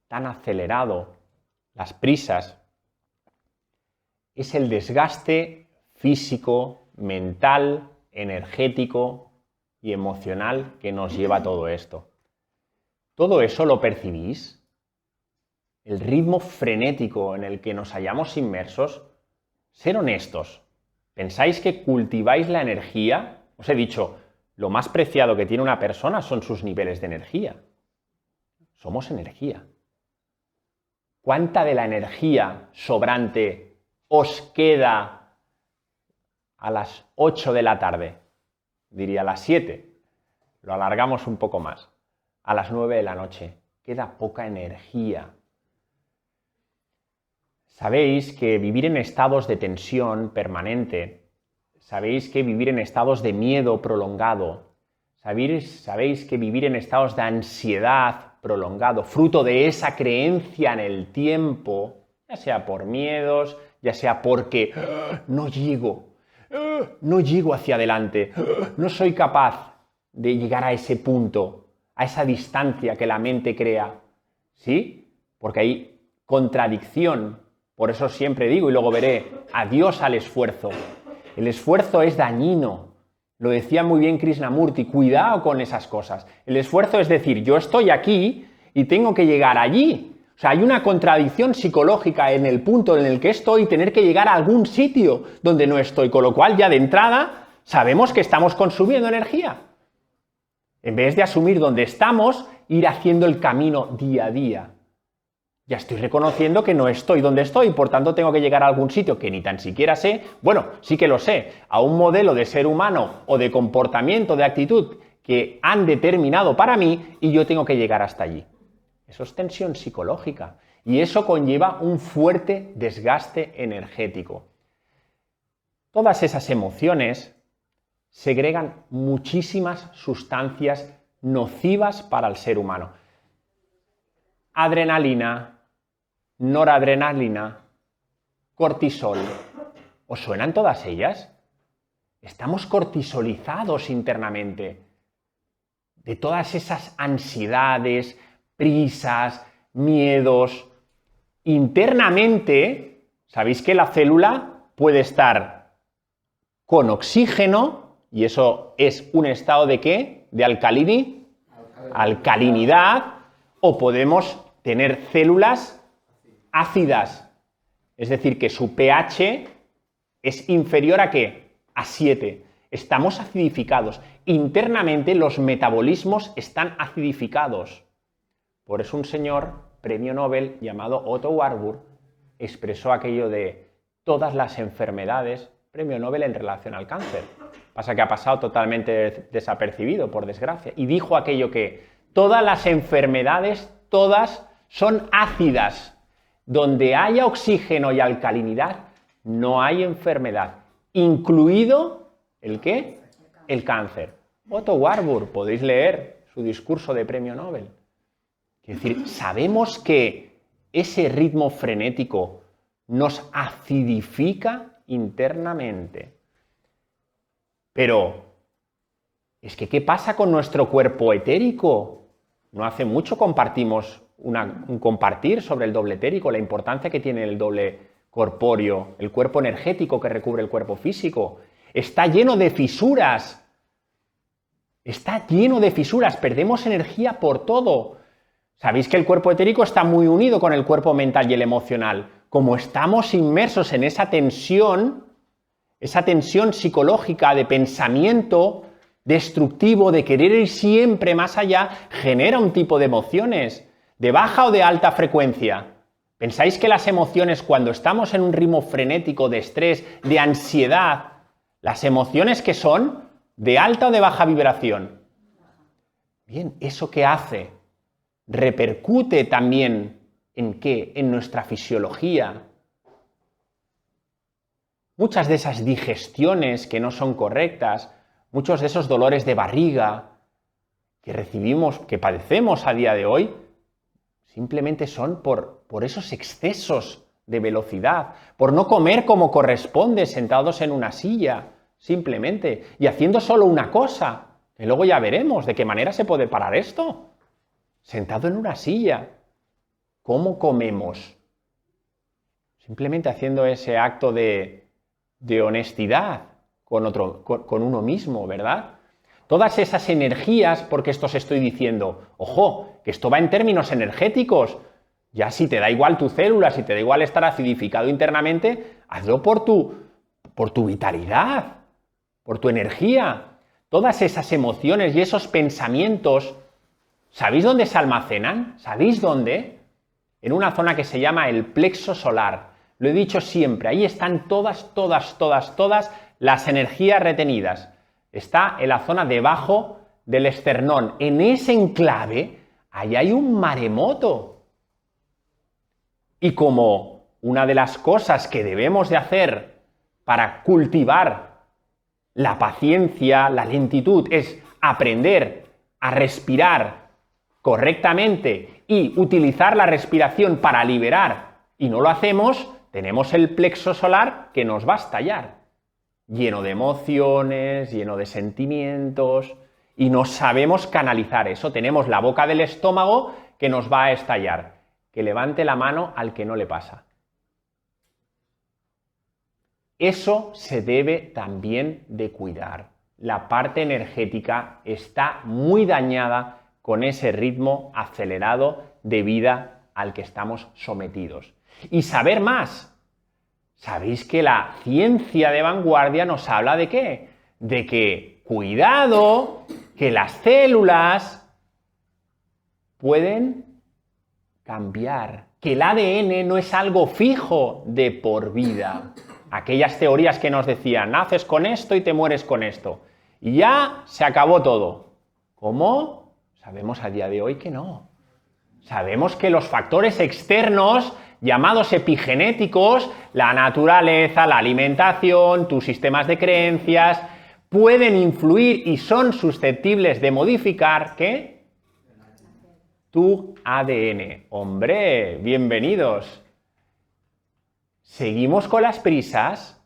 tan acelerado, las prisas, es el desgaste físico, mental, energético y emocional que nos lleva a todo esto. ¿Todo eso lo percibís? El ritmo frenético en el que nos hallamos inmersos. Ser honestos. ¿Pensáis que cultiváis la energía? Os he dicho, lo más preciado que tiene una persona son sus niveles de energía. Somos energía. ¿Cuánta de la energía sobrante os queda a las 8 de la tarde? Diría a las 7. Lo alargamos un poco más. A las 9 de la noche. Queda poca energía. Sabéis que vivir en estados de tensión permanente, sabéis que vivir en estados de miedo prolongado, sabéis que vivir en estados de ansiedad prolongado, fruto de esa creencia en el tiempo, ya sea por miedos, ya sea porque no llego hacia adelante, no soy capaz de llegar a ese punto, a esa distancia que la mente crea, ¿sí? Porque hay contradicción. Por eso siempre digo, y luego veré, adiós al esfuerzo. El esfuerzo es dañino. Lo decía muy bien Krishnamurti, cuidado con esas cosas. El esfuerzo es decir, yo estoy aquí y tengo que llegar allí. O sea, hay una contradicción psicológica en el punto en el que estoy y tener que llegar a algún sitio donde no estoy. Con lo cual, ya de entrada, sabemos que estamos consumiendo energía. En vez de asumir dónde estamos, ir haciendo el camino día a día. Ya estoy reconociendo que no estoy donde estoy, por tanto tengo que llegar a algún sitio que ni tan siquiera sé, bueno, sí que lo sé, a un modelo de ser humano o de comportamiento, de actitud que han determinado para mí y yo tengo que llegar hasta allí. Eso es tensión psicológica y eso conlleva un fuerte desgaste energético. Todas esas emociones segregan muchísimas sustancias nocivas para el ser humano. Adrenalina, noradrenalina, cortisol. ¿Os suenan todas ellas? Estamos cortisolizados internamente de todas esas ansiedades, prisas, miedos. Internamente, ¿sabéis que la célula puede estar con oxígeno? Y eso es un estado de ¿qué? De alcalinidad. O podemos tener células ácidas. Es decir, que su pH es inferior a ¿qué? A 7. Estamos acidificados. Internamente los metabolismos están acidificados. Por eso un señor, premio Nobel, llamado Otto Warburg, expresó aquello de todas las enfermedades, premio Nobel en relación al cáncer. Pasa que ha pasado totalmente desapercibido, por desgracia. Y dijo aquello que todas las enfermedades, todas son ácidas. Donde haya oxígeno y alcalinidad, no hay enfermedad, incluido ¿el qué? El cáncer. Otto Warburg, podéis leer su discurso de premio Nobel. Es decir, sabemos que ese ritmo frenético nos acidifica internamente. Pero, es que ¿qué pasa con nuestro cuerpo etérico? No hace mucho compartimos un compartir sobre el doble etérico, la importancia que tiene el doble corpóreo, el cuerpo energético que recubre el cuerpo físico. Está lleno de fisuras. Está lleno de fisuras. Perdemos energía por todo. Sabéis que el cuerpo etérico está muy unido con el cuerpo mental y el emocional. Como estamos inmersos en esa tensión psicológica de pensamiento destructivo, de querer ir siempre más allá, genera un tipo de emociones, de baja o de alta frecuencia. ¿Pensáis que las emociones, cuando estamos en un ritmo frenético de estrés, de ansiedad, las emociones que son de alta o de baja vibración? Bien, ¿eso qué hace? Repercute también ¿en qué? En nuestra fisiología. Muchas de esas digestiones que no son correctas, muchos de esos dolores de barriga que recibimos, que padecemos a día de hoy, simplemente son por esos excesos de velocidad, por no comer como corresponde sentados en una silla, simplemente, y haciendo solo una cosa, que luego ya veremos de qué manera se puede parar esto. Sentado en una silla, ¿cómo comemos? Simplemente haciendo ese acto de honestidad con uno mismo, ¿verdad? Todas esas energías, porque esto os estoy diciendo, ojo, que esto va en términos energéticos. Ya si te da igual tu célula, si te da igual estar acidificado internamente, hazlo por tu vitalidad, por tu energía. Todas esas emociones y esos pensamientos, ¿sabéis dónde se almacenan? ¿Sabéis dónde? En una zona que se llama el plexo solar. Lo he dicho siempre, ahí están todas las energías retenidas. Está en la zona debajo del esternón. En ese enclave, ahí hay un maremoto. Y como una de las cosas que debemos de hacer para cultivar la paciencia, la lentitud, es aprender a respirar correctamente y utilizar la respiración para liberar, y no lo hacemos, tenemos el plexo solar que nos va a estallar, lleno de emociones, lleno de sentimientos, y no sabemos canalizar eso. Tenemos la boca del estómago que nos va a estallar. Que levante la mano al que no le pasa. Eso se debe también de cuidar. La parte energética está muy dañada con ese ritmo acelerado de vida al que estamos sometidos. Y saber más. ¿Sabéis que la ciencia de vanguardia nos habla de qué? De que, cuidado, que las células pueden cambiar, que el ADN no es algo fijo de por vida. Aquellas teorías que nos decían, naces con esto y te mueres con esto. Y ya se acabó todo. ¿Cómo? Sabemos a día de hoy que no. Sabemos que los factores externos, llamados epigenéticos, la naturaleza, la alimentación, tus sistemas de creencias, pueden influir y son susceptibles de modificar, ¿qué? Tu ADN. Hombre, bienvenidos. ¿Seguimos con las prisas?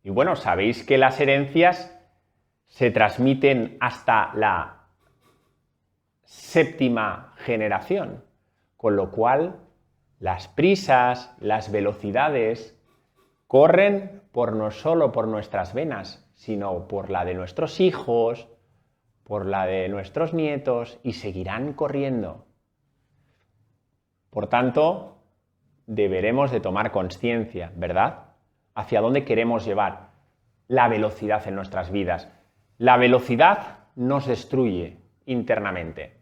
Y bueno, sabéis que las herencias se transmiten hasta la 7ª generación, con lo cual las prisas, las velocidades corren no solo por nuestras venas, sino por la de nuestros hijos, por la de nuestros nietos, y seguirán corriendo. Por tanto, deberemos de tomar conciencia, ¿verdad? Hacia dónde queremos llevar la velocidad en nuestras vidas. La velocidad nos destruye internamente.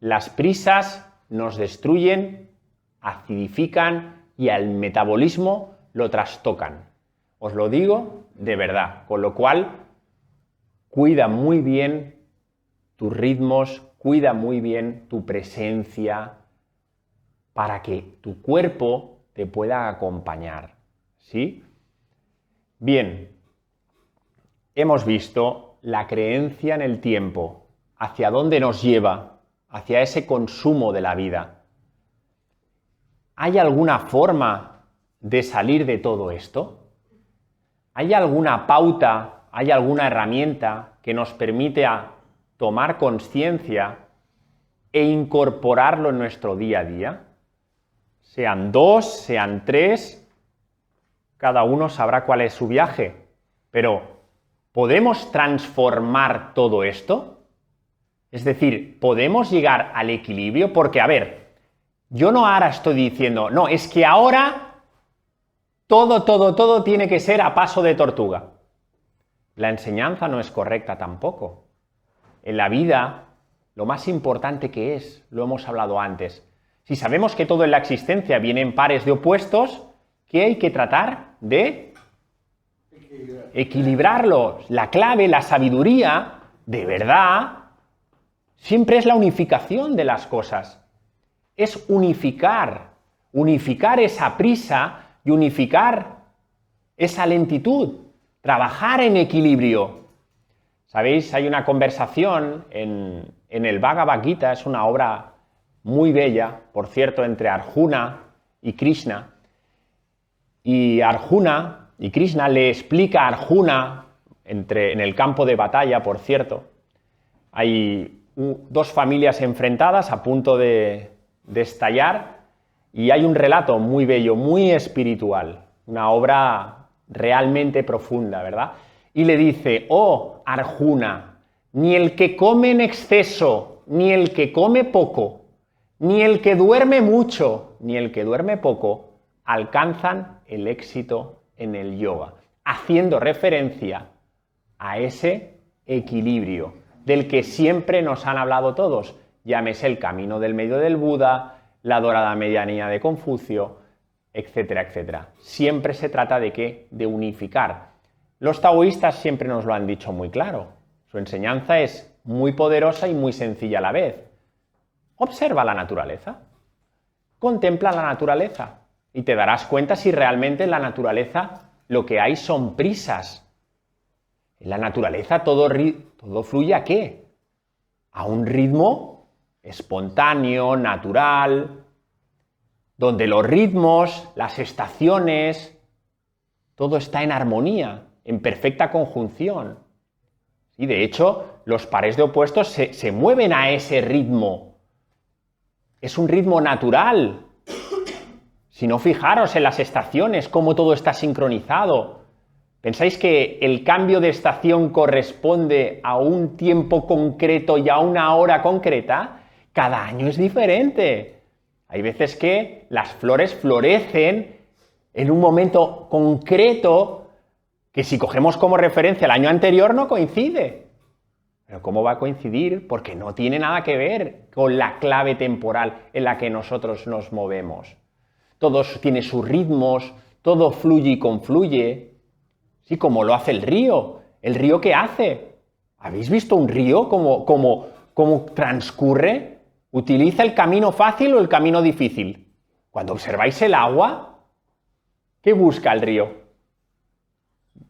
Las prisas nos destruyen, acidifican y al metabolismo lo trastocan. Os lo digo de verdad, con lo cual cuida muy bien tus ritmos, cuida muy bien tu presencia para que tu cuerpo te pueda acompañar, ¿sí? Bien, hemos visto la creencia en el tiempo, hacia dónde nos lleva, hacia ese consumo de la vida. ¿Hay alguna forma de salir de todo esto? ¿Hay alguna pauta, hay alguna herramienta que nos permite tomar conciencia e incorporarlo en nuestro día a día? Sean 2, sean 3, cada uno sabrá cuál es su viaje, pero ¿podemos transformar todo esto? Es decir, ¿podemos llegar al equilibrio? Porque, a ver, yo no ahora estoy diciendo, no, es que ahora todo tiene que ser a paso de tortuga. La enseñanza no es correcta tampoco. En la vida, lo más importante que es, lo hemos hablado antes, si sabemos que todo en la existencia viene en pares de opuestos, ¿qué hay que tratar? De equilibrarlos. La clave, la sabiduría, de verdad, siempre es la unificación de las cosas. Es unificar esa prisa y unificar esa lentitud, trabajar en equilibrio. ¿Sabéis? Hay una conversación en el Bhagavad Gita, es una obra muy bella, por cierto, entre Arjuna y Krishna. Y Arjuna y Krishna le explica a Arjuna, en el campo de batalla, por cierto, hay dos familias enfrentadas a punto de estallar, y hay un relato muy bello, muy espiritual, una obra realmente profunda, ¿verdad? Y le dice, oh Arjuna, ni el que come en exceso, ni el que come poco, ni el que duerme mucho, ni el que duerme poco, alcanzan el éxito en el yoga, haciendo referencia a ese equilibrio del que siempre nos han hablado todos, llámese el camino del medio del Buda, la dorada medianía de Confucio, etcétera, etcétera. Siempre se trata de ¿qué? De unificar. Los taoístas siempre nos lo han dicho muy claro. Su enseñanza es muy poderosa y muy sencilla a la vez. Observa la naturaleza. Contempla la naturaleza. Y te darás cuenta si realmente en la naturaleza lo que hay son prisas. En la naturaleza todo fluye ¿a qué? A un ritmo espontáneo, natural, donde los ritmos, las estaciones, todo está en armonía, en perfecta conjunción. Y de hecho, los pares de opuestos se mueven a ese ritmo. Es un ritmo natural. Si no, fijaros en las estaciones, cómo todo está sincronizado. ¿Pensáis que el cambio de estación corresponde a un tiempo concreto y a una hora concreta? Cada año es diferente. Hay veces que las flores florecen en un momento concreto que si cogemos como referencia el año anterior no coincide. ¿Pero cómo va a coincidir? Porque no tiene nada que ver con la clave temporal en la que nosotros nos movemos. Todo tiene sus ritmos, todo fluye y confluye. Sí, como lo hace el río. ¿El río qué hace? ¿Habéis visto un río cómo transcurre? ¿Utiliza el camino fácil o el camino difícil? Cuando observáis el agua, ¿qué busca el río?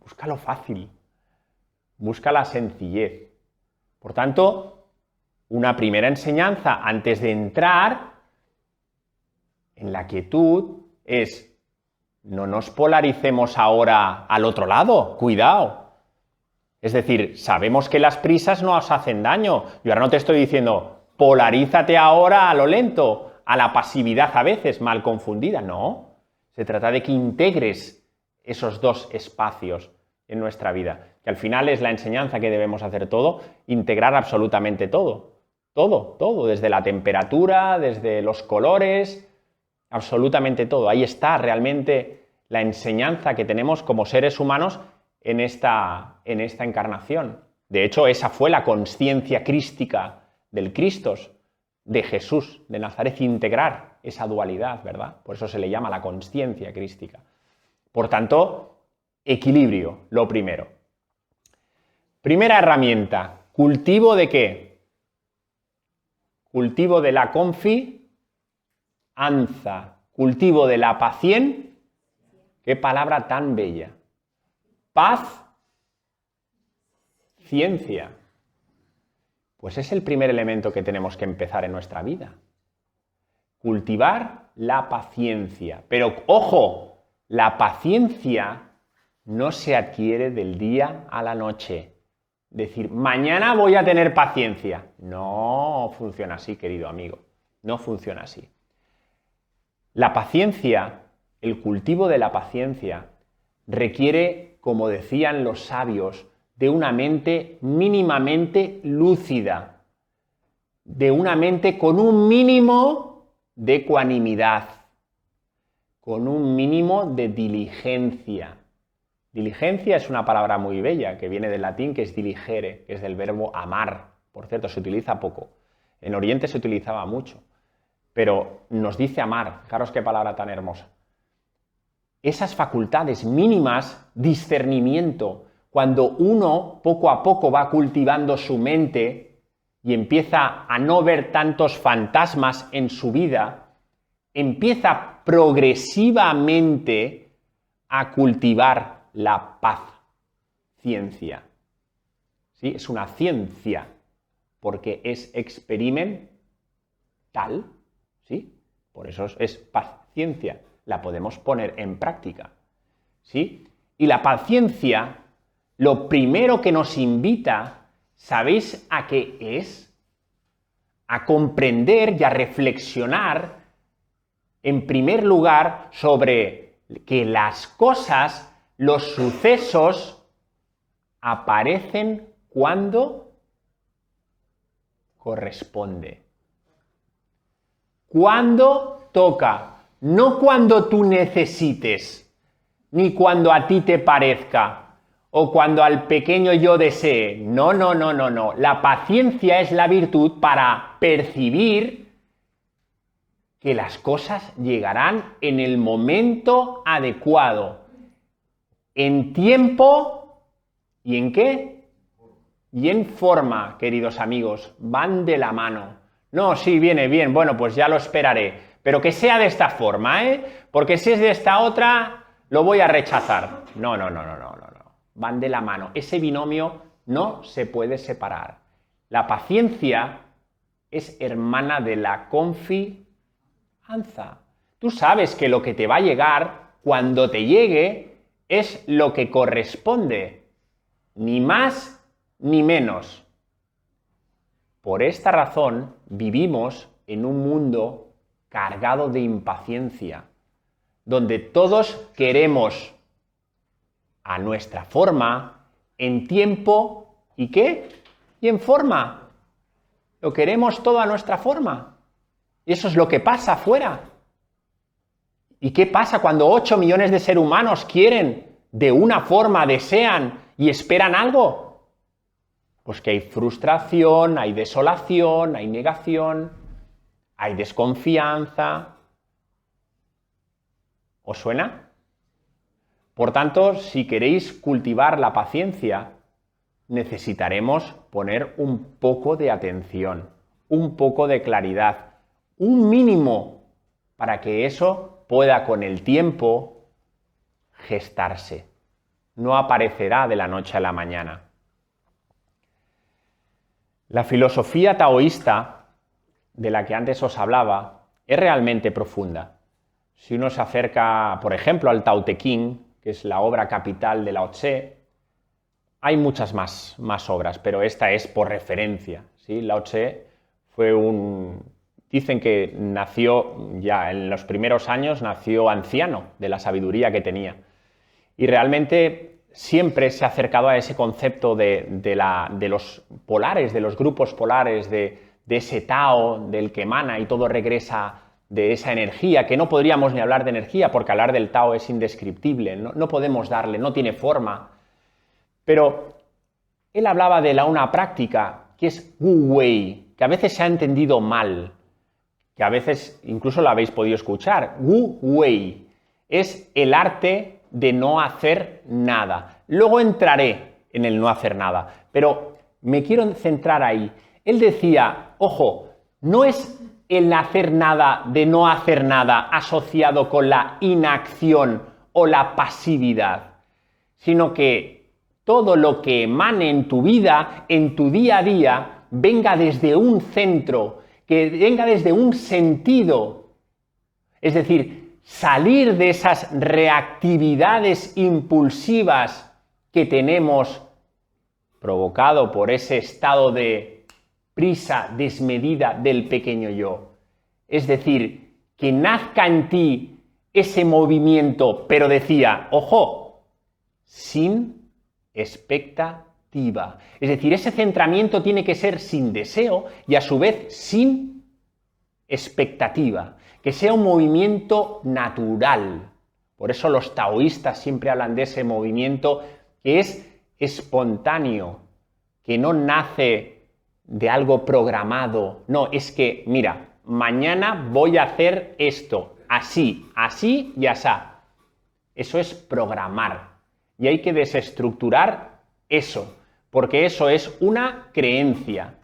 Busca lo fácil, busca la sencillez. Por tanto, una primera enseñanza antes de entrar en la quietud es no nos polaricemos ahora al otro lado, cuidado. Es decir, sabemos que las prisas nos hacen daño. Yo ahora no te estoy diciendo, polarízate ahora a lo lento, a la pasividad a veces, mal confundida. No, se trata de que integres esos dos espacios en nuestra vida, que al final es la enseñanza que debemos hacer todo, integrar absolutamente todo, todo, desde la temperatura, desde los colores, absolutamente todo. Ahí está realmente la enseñanza que tenemos como seres humanos en esta encarnación. De hecho, esa fue la consciencia crística del Cristos, de Jesús de Nazaret, integrar esa dualidad, ¿verdad? Por eso se le llama la consciencia crística. Por tanto, equilibrio, lo primero. Primera herramienta, ¿cultivo de qué? Cultivo de la confianza, cultivo de la paciencia. Qué palabra tan bella. Paz, ciencia. Pues es el primer elemento que tenemos que empezar en nuestra vida. Cultivar la paciencia. Pero, ojo, la paciencia no se adquiere del día a la noche. Decir, mañana voy a tener paciencia. No funciona así, querido amigo. No funciona así. La paciencia, el cultivo de la paciencia, requiere, como decían los sabios, de una mente mínimamente lúcida, de una mente con un mínimo de ecuanimidad, con un mínimo de diligencia. Diligencia es una palabra muy bella, que viene del latín, que es diligere, que es del verbo amar. Por cierto, se utiliza poco. En Oriente se utilizaba mucho, pero nos dice amar. Fijaros qué palabra tan hermosa. Esas facultades mínimas, discernimiento, cuando uno poco a poco va cultivando su mente y empieza a no ver tantos fantasmas en su vida, empieza progresivamente a cultivar la paz, ciencia. ¿Sí? Es una ciencia, porque es experimental, ¿sí? Por eso es paciencia. La podemos poner en práctica, ¿sí? Y la paciencia, lo primero que nos invita, ¿sabéis a qué es? A comprender y a reflexionar, en primer lugar, sobre que las cosas, los sucesos, aparecen cuando corresponde. Cuando toca. No cuando tú necesites, ni cuando a ti te parezca, o cuando al pequeño yo desee. No. La paciencia es la virtud para percibir que las cosas llegarán en el momento adecuado, en tiempo y ¿en qué? Y en forma, queridos amigos, van de la mano. No, sí, viene bien, bueno, pues ya lo esperaré. Pero que sea de esta forma, porque si es de esta otra, lo voy a rechazar. No. Van de la mano. Ese binomio no se puede separar. La paciencia es hermana de la confianza. Tú sabes que lo que te va a llegar, cuando te llegue, es lo que corresponde. Ni más ni menos. Por esta razón, vivimos en un mundo cargado de impaciencia, donde todos queremos a nuestra forma, en tiempo, ¿y qué? Y en forma. Lo queremos todo a nuestra forma. Y eso es lo que pasa afuera. ¿Y qué pasa cuando 8 millones de seres humanos quieren de una forma, desean y esperan algo? Pues que hay frustración, hay desolación, hay negación, hay desconfianza. ¿Os suena? Por tanto, si queréis cultivar la paciencia, necesitaremos poner un poco de atención, un poco de claridad, un mínimo, para que eso pueda con el tiempo gestarse. No aparecerá de la noche a la mañana. La filosofía taoísta, de la que antes os hablaba, es realmente profunda. si uno se acerca, por ejemplo, al Tao Te Ching, que es la obra capital de Lao Tse, hay muchas más obras, pero esta es por referencia, ¿sí? Lao Tse fue dicen que nació ya en los primeros años, nació anciano de la sabiduría que tenía. Y realmente siempre se ha acercado a ese concepto de los polares, de los grupos polares, de ese Tao del que emana y todo regresa de esa energía, que no podríamos ni hablar de energía, porque hablar del Tao es indescriptible, no podemos darle, no tiene forma. Pero él hablaba de una práctica que es Wu Wei, que a veces se ha entendido mal, que a veces incluso la habéis podido escuchar. Wu Wei es el arte de no hacer nada. Luego entraré en el no hacer nada, pero me quiero centrar ahí. Él decía, ojo, no es el hacer nada de no hacer nada asociado con la inacción o la pasividad, sino que todo lo que emane en tu vida, en tu día a día, venga desde un centro, que venga desde un sentido. Es decir, salir de esas reactividades impulsivas que tenemos provocado por ese estado de prisa desmedida del pequeño yo. Es decir, que nazca en ti ese movimiento, pero decía, ojo, sin expectativa. Es decir, ese centramiento tiene que ser sin deseo y a su vez sin expectativa. Que sea un movimiento natural. Por eso los taoístas siempre hablan de ese movimiento que es espontáneo, que no nace de algo programado. No, es que, mira, mañana voy a hacer esto, así, así y asá. Eso es programar. Y hay que desestructurar eso, porque eso es una creencia.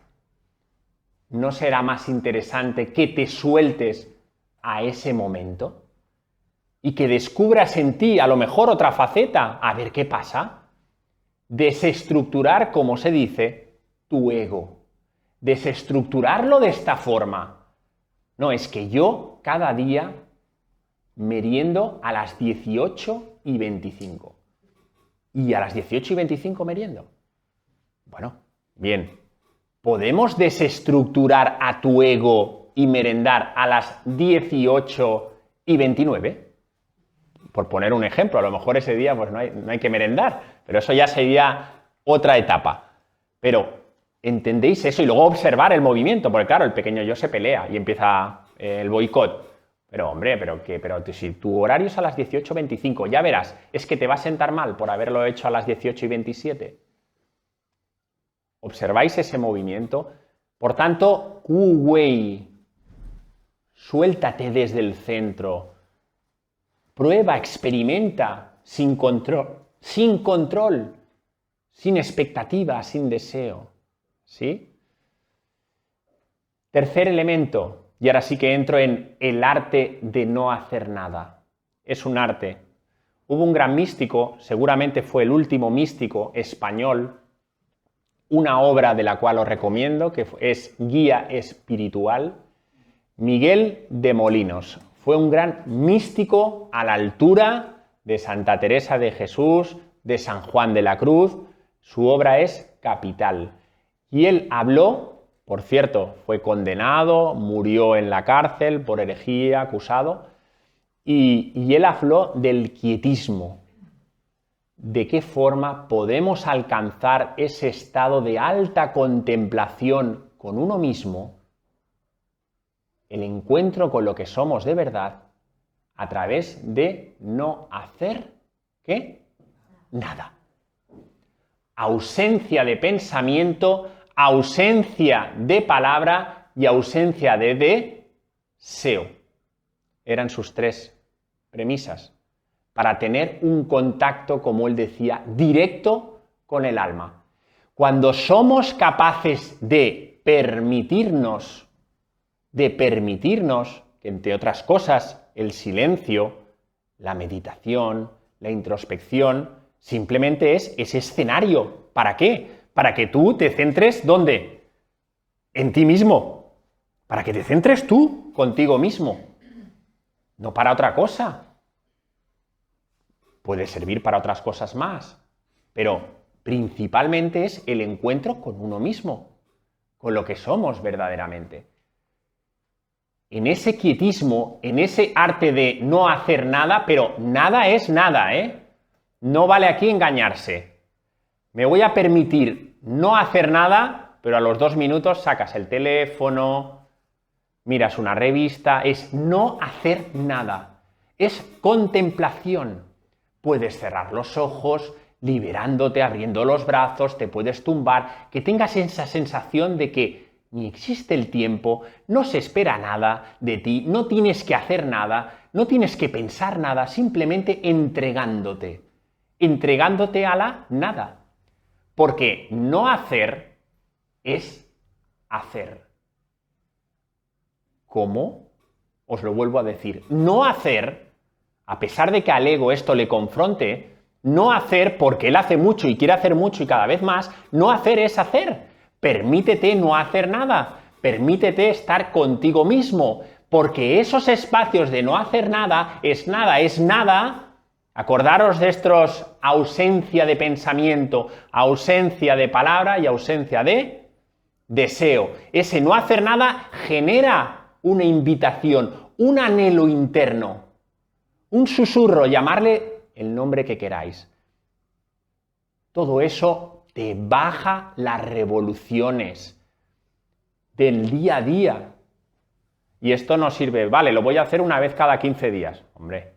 ¿No será más interesante que te sueltes a ese momento? Y que descubras en ti a lo mejor otra faceta. A ver qué pasa. Desestructurar, como se dice, tu ego. Desestructurarlo de esta forma. No, es que yo cada día meriendo a las 18:25. Y a las 18:25 meriendo. Bueno, bien. ¿Podemos desestructurar a tu ego y merendar a las 18:29? Por poner un ejemplo, a lo mejor ese día pues no hay que merendar, pero eso ya sería otra etapa. Pero ¿entendéis eso? Y luego observar el movimiento, porque claro, el pequeño yo se pelea y empieza el boicot. Pero hombre, pero si tu horario es a las 18:25, ya verás, es que te va a sentar mal por haberlo hecho a las 18:27. ¿Observáis ese movimiento? Por tanto, Wu Wei, suéltate desde el centro. Prueba, experimenta, sin control, sin expectativa, sin deseo. ¿Sí? Tercer elemento, y ahora sí que entro en el arte de no hacer nada. Es un arte. Hubo un gran místico, seguramente fue el último místico español, una obra de la cual os recomiendo, que es Guía Espiritual, Miguel de Molinos. Fue un gran místico a la altura de Santa Teresa de Jesús, de San Juan de la Cruz. Su obra es capital. Y él habló, por cierto, fue condenado, murió en la cárcel por herejía, acusado, y él habló del quietismo. ¿De qué forma podemos alcanzar ese estado de alta contemplación con uno mismo, el encuentro con lo que somos de verdad, a través de no hacer ¿qué? Nada? Ausencia de pensamiento, ausencia de palabra y ausencia de deseo. Eran sus tres premisas para tener un contacto, como él decía, directo con el alma. Cuando somos capaces de permitirnos, que entre otras cosas, el silencio, la meditación, la introspección, simplemente es ese escenario. ¿Para qué? Para que tú te centres, ¿dónde? En ti mismo. Para que te centres tú contigo mismo. no para otra cosa. Puede servir para otras cosas más, pero principalmente es el encuentro con uno mismo, con lo que somos verdaderamente. En ese quietismo, en ese arte de no hacer nada, pero nada es nada, ¿eh? No vale aquí engañarse. Me voy a permitir no hacer nada, pero a los 2 minutos sacas el teléfono, miras una revista, es no hacer nada, es contemplación. Puedes cerrar los ojos, liberándote, abriendo los brazos, te puedes tumbar, que tengas esa sensación de que ni existe el tiempo, no se espera nada de ti, no tienes que hacer nada, no tienes que pensar nada, simplemente entregándote a la nada. Porque no hacer es hacer. ¿Cómo? Os lo vuelvo a decir. No hacer, a pesar de que al ego esto le confronte, no hacer porque él hace mucho y quiere hacer mucho y cada vez más, no hacer es hacer. Permítete no hacer nada, permítete estar contigo mismo, porque esos espacios de no hacer nada es nada. Acordaros de estos ausencia de pensamiento, ausencia de palabra y ausencia de deseo. Ese no hacer nada genera una invitación, un anhelo interno, un susurro, llamarle el nombre que queráis. Todo eso te baja las revoluciones del día a día. Y esto no sirve, vale, lo voy a hacer una vez cada 15 días. Hombre,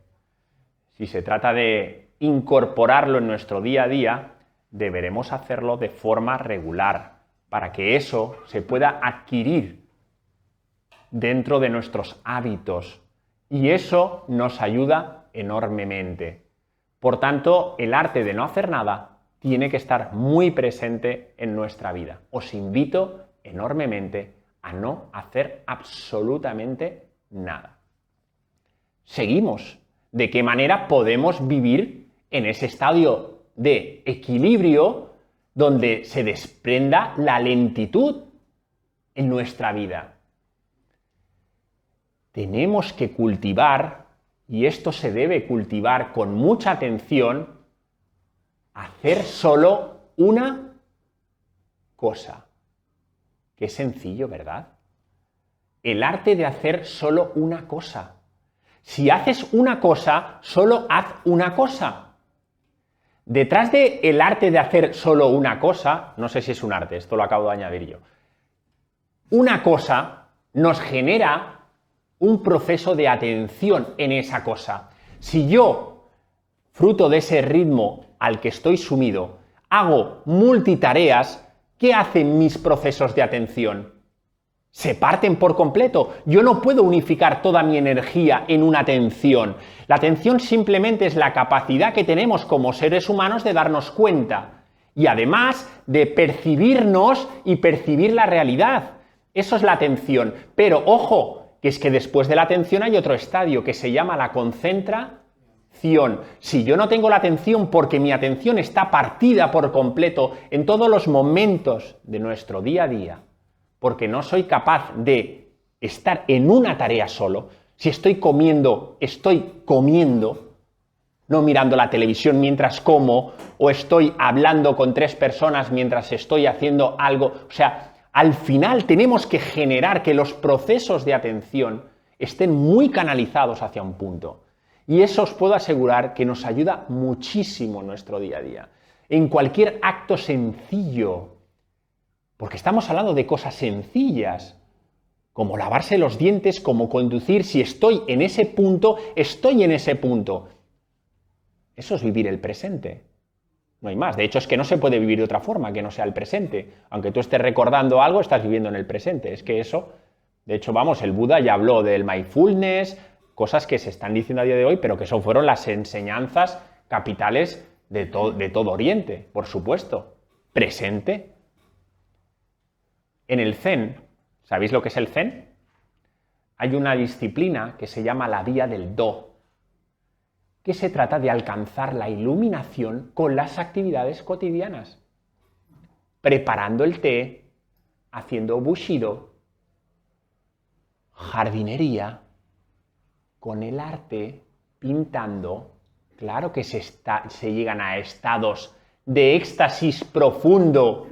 si se trata de incorporarlo en nuestro día a día, deberemos hacerlo de forma regular, para que eso se pueda adquirir dentro de nuestros hábitos. Y eso nos ayuda enormemente. Por tanto, el arte de no hacer nada tiene que estar muy presente en nuestra vida. Os invito enormemente a no hacer absolutamente nada. Seguimos. ¿De qué manera podemos vivir en ese estadio de equilibrio donde se desprenda la lentitud en nuestra vida? Tenemos que cultivar, y esto se debe cultivar con mucha atención, hacer solo una cosa. Qué sencillo, ¿verdad? El arte de hacer solo una cosa. Si haces una cosa, solo haz una cosa. Detrás del arte de hacer solo una cosa, no sé si es un arte, esto lo acabo de añadir yo, una cosa nos genera un proceso de atención en esa cosa. Si yo, fruto de ese ritmo al que estoy sumido, hago multitareas, ¿qué hacen mis procesos de atención? Se parten por completo. Yo no puedo unificar toda mi energía en una atención. La atención simplemente es la capacidad que tenemos como seres humanos de darnos cuenta y además de percibirnos y percibir la realidad. Eso es la atención. Pero ojo, que es que después de la atención hay otro estadio que se llama la concentración. Si yo no tengo la atención porque mi atención está partida por completo en todos los momentos de nuestro día a día, porque no soy capaz de estar en una tarea solo, si estoy comiendo, no mirando la televisión mientras como, o estoy hablando con 3 personas mientras estoy haciendo algo. O sea, al final tenemos que generar que los procesos de atención estén muy canalizados hacia un punto. Y eso os puedo asegurar que nos ayuda muchísimo en nuestro día a día. En cualquier acto sencillo, porque estamos hablando de cosas sencillas, como lavarse los dientes, como conducir. Si estoy en ese punto, estoy en ese punto. Eso es vivir el presente. No hay más. De hecho, es que no se puede vivir de otra forma que no sea el presente. Aunque tú estés recordando algo, estás viviendo en el presente. Es que eso, de hecho, vamos, el Buda ya habló del mindfulness, cosas que se están diciendo a día de hoy, pero que eso fueron las enseñanzas capitales de todo Oriente, por supuesto. Presente. En el Zen, ¿sabéis lo que es el Zen? Hay una disciplina que se llama la vía del Do, que se trata de alcanzar la iluminación con las actividades cotidianas. Preparando el té, haciendo bushido, jardinería, con el arte, pintando, claro que se llegan a estados de éxtasis profundo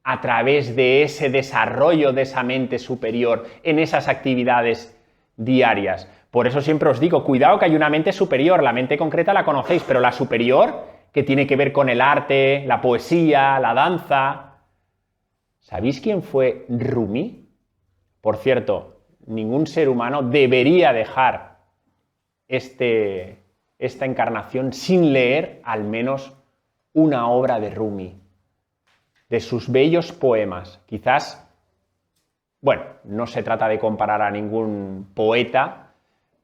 a través de ese desarrollo de esa mente superior en esas actividades diarias. Por eso siempre os digo, cuidado que hay una mente superior, la mente concreta la conocéis, pero la superior, que tiene que ver con el arte, la poesía, la danza. ¿Sabéis quién fue Rumi? Por cierto, ningún ser humano debería dejar esta encarnación sin leer al menos una obra de Rumi, de sus bellos poemas. Quizás, bueno, no se trata de comparar a ningún poeta,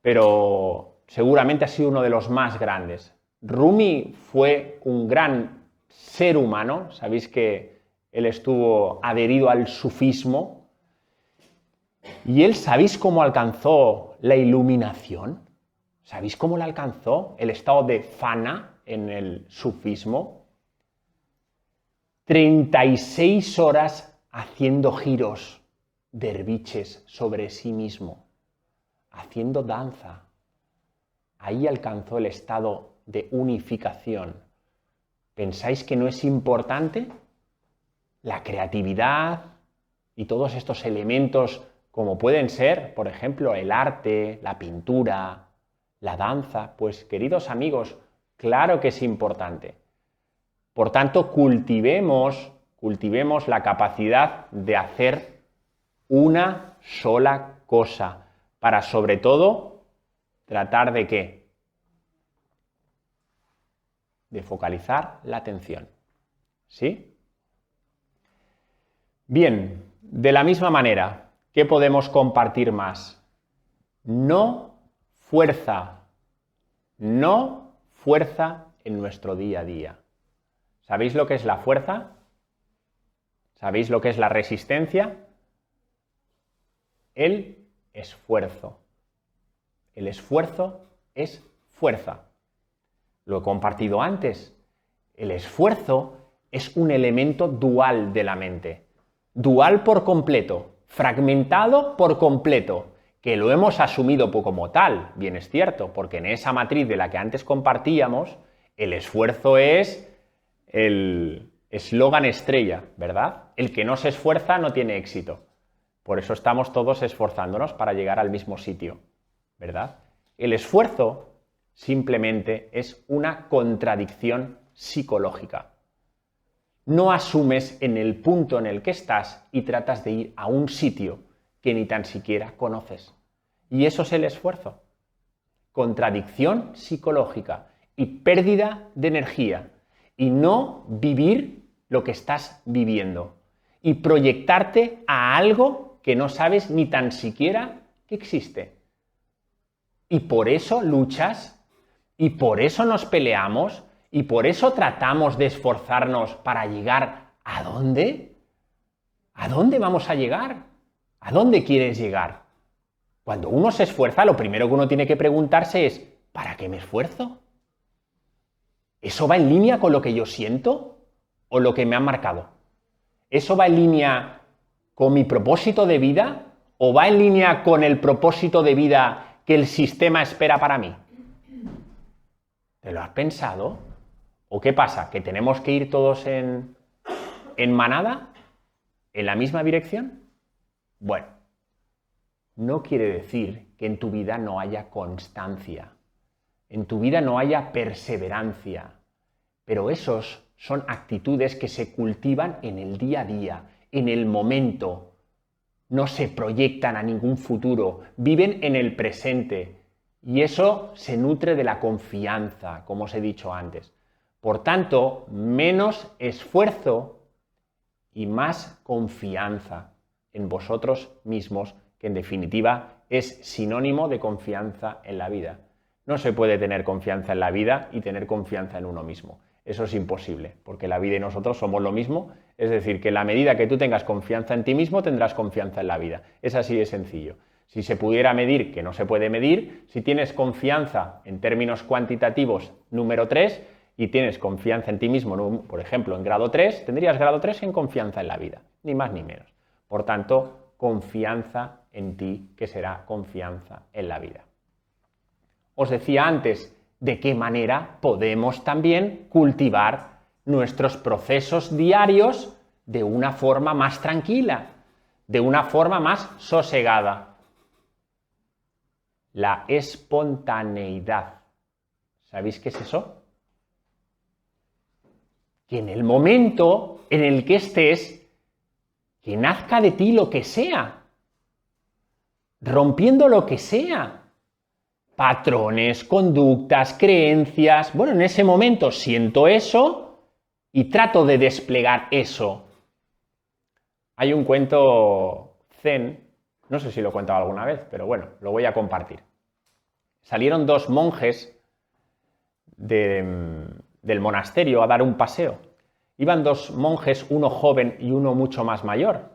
pero seguramente ha sido uno de los más grandes. Rumi fue un gran ser humano, sabéis que él estuvo adherido al sufismo, y él, ¿sabéis cómo alcanzó la iluminación? ¿Sabéis cómo la alcanzó? El estado de fana en el sufismo. 36 horas haciendo giros derviches sobre sí mismo, haciendo danza. Ahí alcanzó el estado de unificación. ¿Pensáis que no es importante la creatividad y todos estos elementos como pueden ser, por ejemplo, el arte, la pintura, la danza? Pues, queridos amigos, claro que es importante. Por tanto, cultivemos la capacidad de hacer una sola cosa para, sobre todo, tratar de ¿qué? De focalizar la atención. ¿Sí? Bien, de la misma manera, ¿qué podemos compartir más? No fuerza en nuestro día a día. ¿Sabéis lo que es la fuerza? ¿Sabéis lo que es la resistencia? El esfuerzo. El esfuerzo es fuerza. Lo he compartido antes. El esfuerzo es un elemento dual de la mente. Dual por completo, fragmentado por completo, que lo hemos asumido como tal, bien es cierto, porque en esa matriz de la que antes compartíamos, el esfuerzo es el eslogan estrella, ¿verdad? El que no se esfuerza no tiene éxito. Por eso estamos todos esforzándonos para llegar al mismo sitio, ¿verdad? El esfuerzo simplemente es una contradicción psicológica. No asumes en el punto en el que estás y tratas de ir a un sitio que ni tan siquiera conoces. Y eso es el esfuerzo. Contradicción psicológica y pérdida de energía. Y no vivir lo que estás viviendo. Y proyectarte a algo que no sabes ni tan siquiera que existe. Y por eso luchas, y por eso nos peleamos, y por eso tratamos de esforzarnos para llegar ¿a dónde? ¿A dónde vamos a llegar? ¿A dónde quieres llegar? Cuando uno se esfuerza, lo primero que uno tiene que preguntarse es ¿para qué me esfuerzo? ¿Eso va en línea con lo que yo siento o lo que me han marcado? ¿Eso va en línea con mi propósito de vida o va en línea con el propósito de vida que el sistema espera para mí? ¿Te lo has pensado? ¿O qué pasa? ¿Que tenemos que ir todos en manada? ¿En la misma dirección? Bueno, no quiere decir que en tu vida no haya constancia, en tu vida no haya perseverancia, pero esos son actitudes que se cultivan en el día a día, en el momento. No se proyectan a ningún futuro, viven en el presente y eso se nutre de la confianza, como os he dicho antes. Por tanto, menos esfuerzo y más confianza en vosotros mismos, que en definitiva es sinónimo de confianza en la vida. No se puede tener confianza en la vida y tener confianza en uno mismo. Eso es imposible, porque la vida y nosotros somos lo mismo, es decir, que en la medida que tú tengas confianza en ti mismo, tendrás confianza en la vida. Es así de sencillo. Si se pudiera medir, que no se puede medir, si tienes confianza en términos cuantitativos número 3 y tienes confianza en ti mismo, por ejemplo, en grado 3, tendrías grado 3 en confianza en la vida, ni más ni menos. Por tanto, confianza en ti, que será confianza en la vida. os decía antes, de qué manera podemos también cultivar nuestros procesos diarios de una forma más tranquila, de una forma más sosegada. La espontaneidad. ¿Sabéis qué es eso? Que en el momento en el que estés, que nazca de ti lo que sea, rompiendo lo que sea, patrones, conductas, creencias. Bueno, en ese momento siento eso y trato de desplegar eso. Hay un cuento zen, no sé si lo he contado alguna vez, pero bueno, lo voy a compartir. Salieron dos monjes del monasterio a dar un paseo. Iban dos monjes, uno joven y uno mucho más mayor.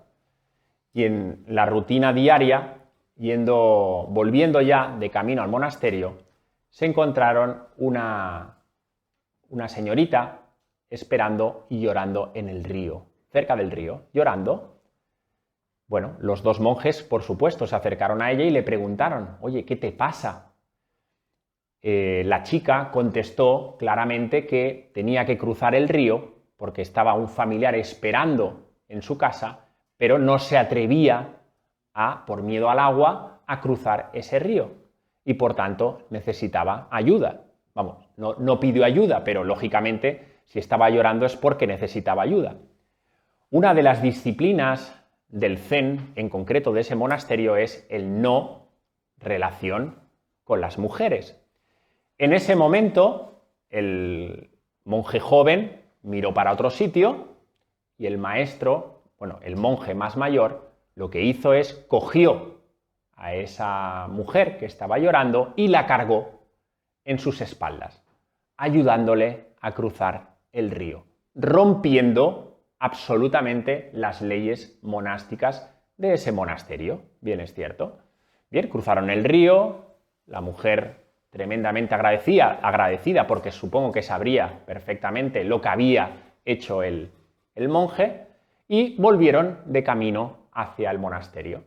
Y en la rutina diaria, volviendo ya de camino al monasterio, se encontraron una señorita esperando y llorando en el río, cerca del río, llorando. Bueno, los dos monjes, por supuesto, se acercaron a ella y le preguntaron, oye, ¿qué te pasa? La chica contestó claramente que tenía que cruzar el río porque estaba un familiar esperando en su casa, pero no se atrevía por miedo al agua, a cruzar ese río y por tanto necesitaba ayuda. Vamos, no pidió ayuda, pero lógicamente si estaba llorando es porque necesitaba ayuda. Una de las disciplinas del Zen, en concreto de ese monasterio, es el no relación con las mujeres. En ese momento, el monje joven miró para otro sitio y el maestro, bueno, el monje más mayor, lo que hizo es cogió a esa mujer que estaba llorando y la cargó en sus espaldas, ayudándole a cruzar el río, rompiendo absolutamente las leyes monásticas de ese monasterio. Bien, es cierto. Bien, cruzaron el río, la mujer tremendamente agradecida porque supongo que sabría perfectamente lo que había hecho el monje, y volvieron de camino hacia el monasterio.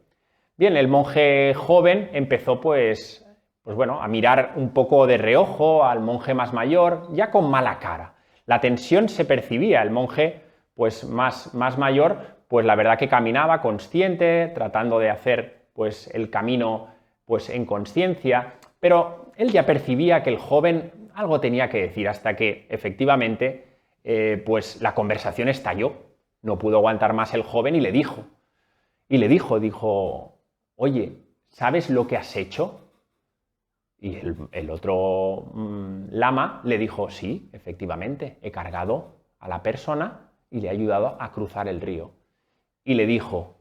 Bien, el monje joven empezó pues bueno, a mirar un poco de reojo al monje más mayor, ya con mala cara. La tensión se percibía, el monje pues más mayor, pues la verdad que caminaba consciente, tratando de hacer pues el camino pues en conciencia, pero él ya percibía que el joven algo tenía que decir, hasta que efectivamente pues la conversación estalló. No pudo aguantar más el joven y le dijo, oye, ¿sabes lo que has hecho? Y el otro lama le dijo, sí, efectivamente, he cargado a la persona y le he ayudado a cruzar el río. Y le dijo,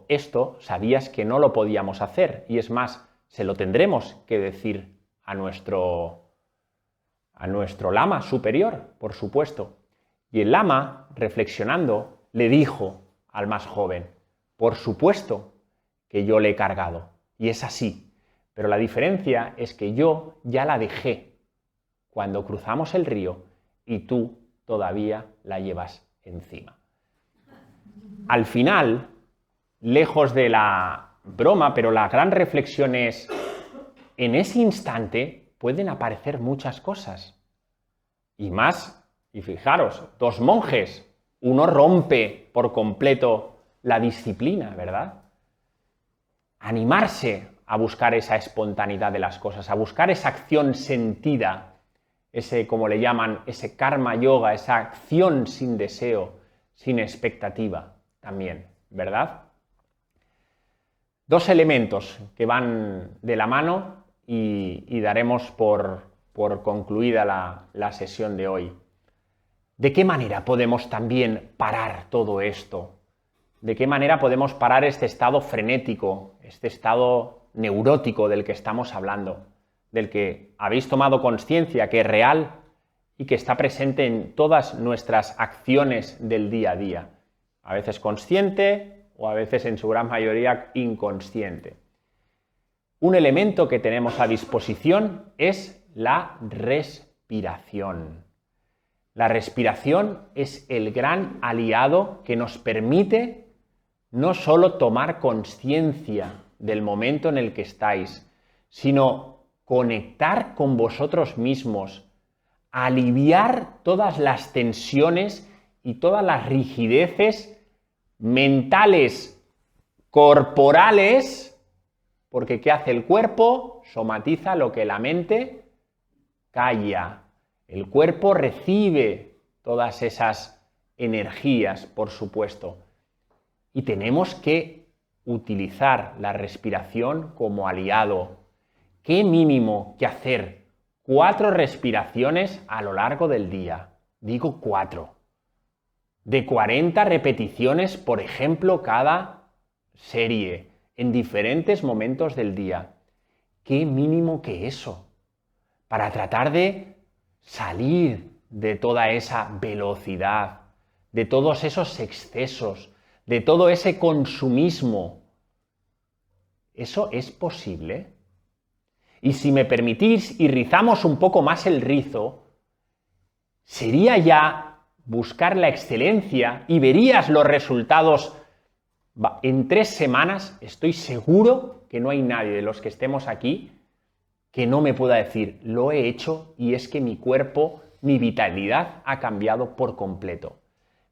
esto sabías que no lo podíamos hacer, y es más, se lo tendremos que decir a nuestro lama superior, por supuesto. Y el lama, reflexionando, le dijo al más joven, por supuesto que yo le he cargado, y es así, pero la diferencia es que yo ya la dejé cuando cruzamos el río y tú todavía la llevas encima. Al final, lejos de la broma, pero la gran reflexión es, en ese instante pueden aparecer muchas cosas. Y más, y fijaros, dos monjes, uno rompe por completo la disciplina, ¿verdad? Animarse a buscar esa espontaneidad de las cosas, a buscar esa acción sentida, ese, como le llaman, ese karma yoga, esa acción sin deseo, sin expectativa también, ¿verdad? Dos elementos que van de la mano y daremos por concluida la sesión de hoy. ¿De qué manera podemos también parar todo esto? ¿De qué manera podemos parar este estado frenético, este estado neurótico del que estamos hablando, del que habéis tomado conciencia, que es real y que está presente en todas nuestras acciones del día a día? A veces consciente o a veces en su gran mayoría inconsciente. Un elemento que tenemos a disposición es la respiración. La respiración es el gran aliado que nos permite no solo tomar conciencia del momento en el que estáis, sino conectar con vosotros mismos, aliviar todas las tensiones y todas las rigideces mentales, corporales, porque ¿qué hace el cuerpo? Somatiza lo que la mente calla. El cuerpo recibe todas esas energías, por supuesto. Y tenemos que utilizar la respiración como aliado. ¿Qué mínimo que hacer? 4 respiraciones a lo largo del día. Digo 4. De 40 repeticiones, por ejemplo, cada serie, en diferentes momentos del día. ¿Qué mínimo que eso? Para tratar de salir de toda esa velocidad, de todos esos excesos, de todo ese consumismo. ¿Eso es posible? Y si me permitís y rizamos un poco más el rizo, sería ya buscar la excelencia y verías los resultados. En 3 semanas estoy seguro que no hay nadie de los que estemos aquí que no me pueda decir, lo he hecho y es que mi cuerpo, mi vitalidad ha cambiado por completo.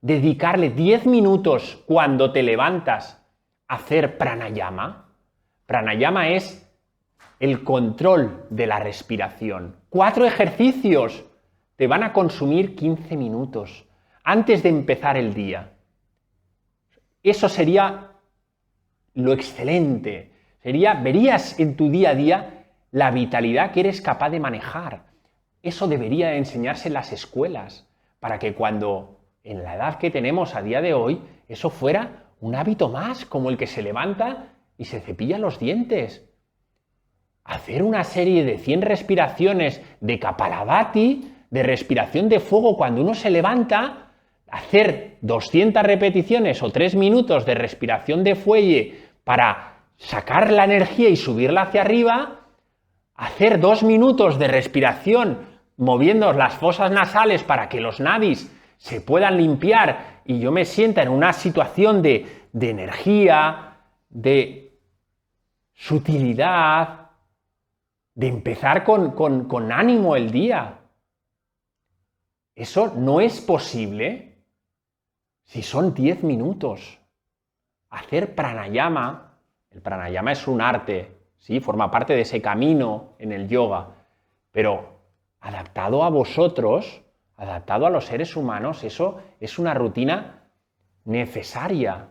Dedicarle 10 minutos cuando te levantas a hacer pranayama. Pranayama es el control de la respiración. 4 ejercicios te van a consumir 15 minutos antes de empezar el día. Eso sería lo excelente. Verías en tu día a día la vitalidad que eres capaz de manejar. Eso debería enseñarse en las escuelas, para que cuando, en la edad que tenemos a día de hoy, eso fuera un hábito más, como el que se levanta y se cepilla los dientes. Hacer una serie de 100 respiraciones de Kapalabhati, de respiración de fuego cuando uno se levanta, hacer 200 repeticiones o 3 minutos de respiración de fuelle para sacar la energía y subirla hacia arriba, hacer 2 minutos de respiración moviendo las fosas nasales para que los nadis se puedan limpiar y yo me sienta en una situación de energía, de sutilidad, de empezar con ánimo el día. Eso no es posible si son 10 minutos. Hacer pranayama, el pranayama es un arte, ¿sí? Forma parte de ese camino en el yoga, pero adaptado a vosotros, adaptado a los seres humanos, eso es una rutina necesaria.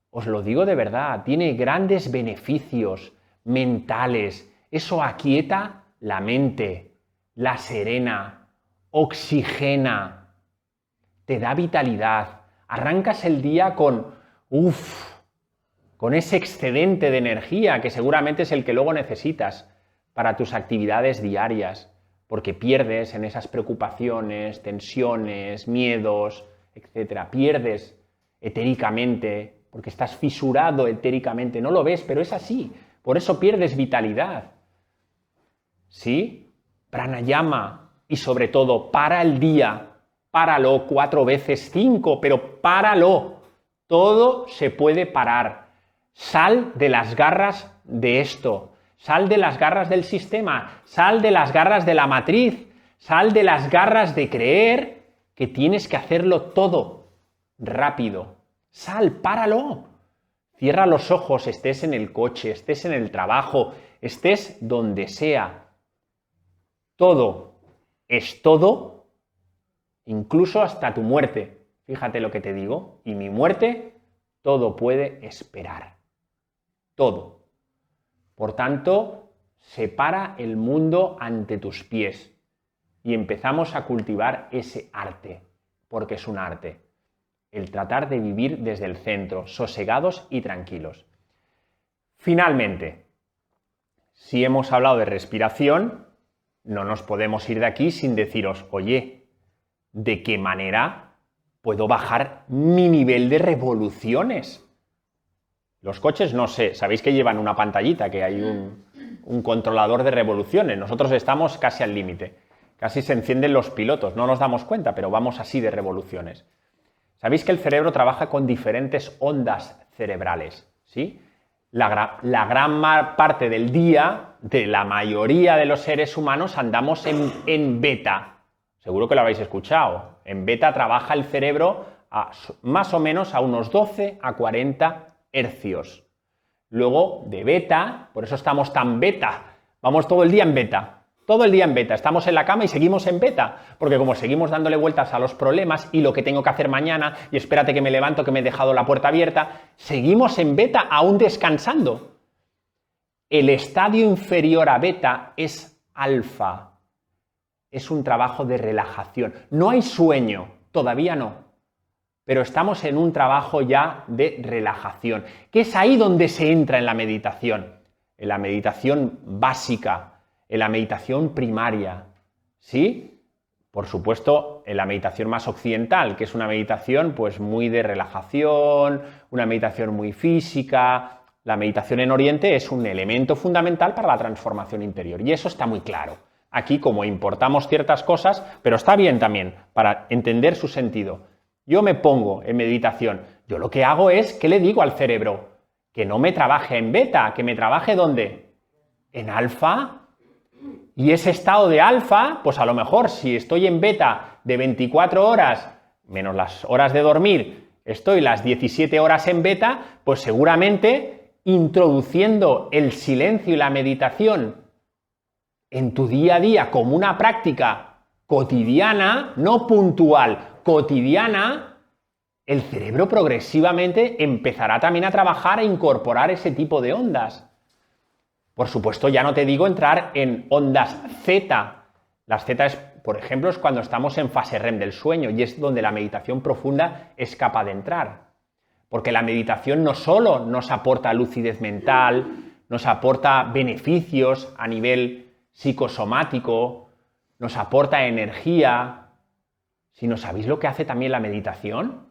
Os lo digo de verdad, tiene grandes beneficios mentales. Eso aquieta la mente, la serena, oxigena, te da vitalidad. Arrancas el día con ese excedente de energía que seguramente es el que luego necesitas para tus actividades diarias, porque pierdes en esas preocupaciones, tensiones, miedos, etc. Pierdes etéricamente, porque estás fisurado etéricamente, no lo ves, pero es así, por eso pierdes vitalidad. ¿Sí? Pranayama y sobre todo para el día, páralo 4 veces 5, pero páralo. Todo se puede parar. Sal de las garras de esto, sal de las garras del sistema, sal de las garras de la matriz, sal de las garras de creer que tienes que hacerlo todo rápido. Sal, páralo. Cierra los ojos, estés en el coche, estés en el trabajo, estés donde sea. Todo es todo, incluso hasta tu muerte. Fíjate lo que te digo. Y mi muerte, todo puede esperar. Todo. Por tanto, separa el mundo ante tus pies y empezamos a cultivar ese arte, porque es un arte. El tratar de vivir desde el centro, sosegados y tranquilos. Finalmente, si hemos hablado de respiración, no nos podemos ir de aquí sin deciros, oye, ¿de qué manera puedo bajar mi nivel de revoluciones? Los coches, no sé, sabéis que llevan una pantallita, que hay un controlador de revoluciones. Nosotros estamos casi al límite. Casi se encienden los pilotos, no nos damos cuenta, pero vamos así de revoluciones. Sabéis que el cerebro trabaja con diferentes ondas cerebrales, ¿sí? la gran parte del día, de la mayoría de los seres humanos, andamos en beta. Seguro que lo habéis escuchado. En beta trabaja el cerebro más o menos a unos 12 a 40 hercios. Luego, de beta, por eso estamos tan beta, vamos todo el día en beta. Todo el día en beta, estamos en la cama y seguimos en beta, porque como seguimos dándole vueltas a los problemas y lo que tengo que hacer mañana, y espérate que me levanto que me he dejado la puerta abierta, seguimos en beta aún descansando. El estadio inferior a beta es alfa, es un trabajo de relajación. No hay sueño, todavía no, pero estamos en un trabajo ya de relajación, que es ahí donde se entra en la meditación básica, en la meditación primaria, ¿sí? Por supuesto, en la meditación más occidental, que es una meditación pues muy de relajación, una meditación muy física. La meditación en Oriente es un elemento fundamental para la transformación interior, y eso está muy claro. Aquí, como importamos ciertas cosas, pero está bien también, para entender su sentido. Yo me pongo en meditación, yo lo que hago es, ¿qué le digo al cerebro? Que no me trabaje en beta, que me trabaje ¿dónde? En alfa. Y ese estado de alfa, pues a lo mejor si estoy en beta de 24 horas, menos las horas de dormir, estoy las 17 horas en beta, pues seguramente introduciendo el silencio y la meditación en tu día a día como una práctica cotidiana, no puntual, cotidiana, el cerebro progresivamente empezará también a trabajar e incorporar ese tipo de ondas. Por supuesto, ya no te digo entrar en ondas Z. Las Z, por ejemplo, es cuando estamos en fase REM del sueño, y es donde la meditación profunda es capaz de entrar. Porque la meditación no solo nos aporta lucidez mental, nos aporta beneficios a nivel psicosomático, nos aporta energía, sino ¿sabéis lo que hace también la meditación?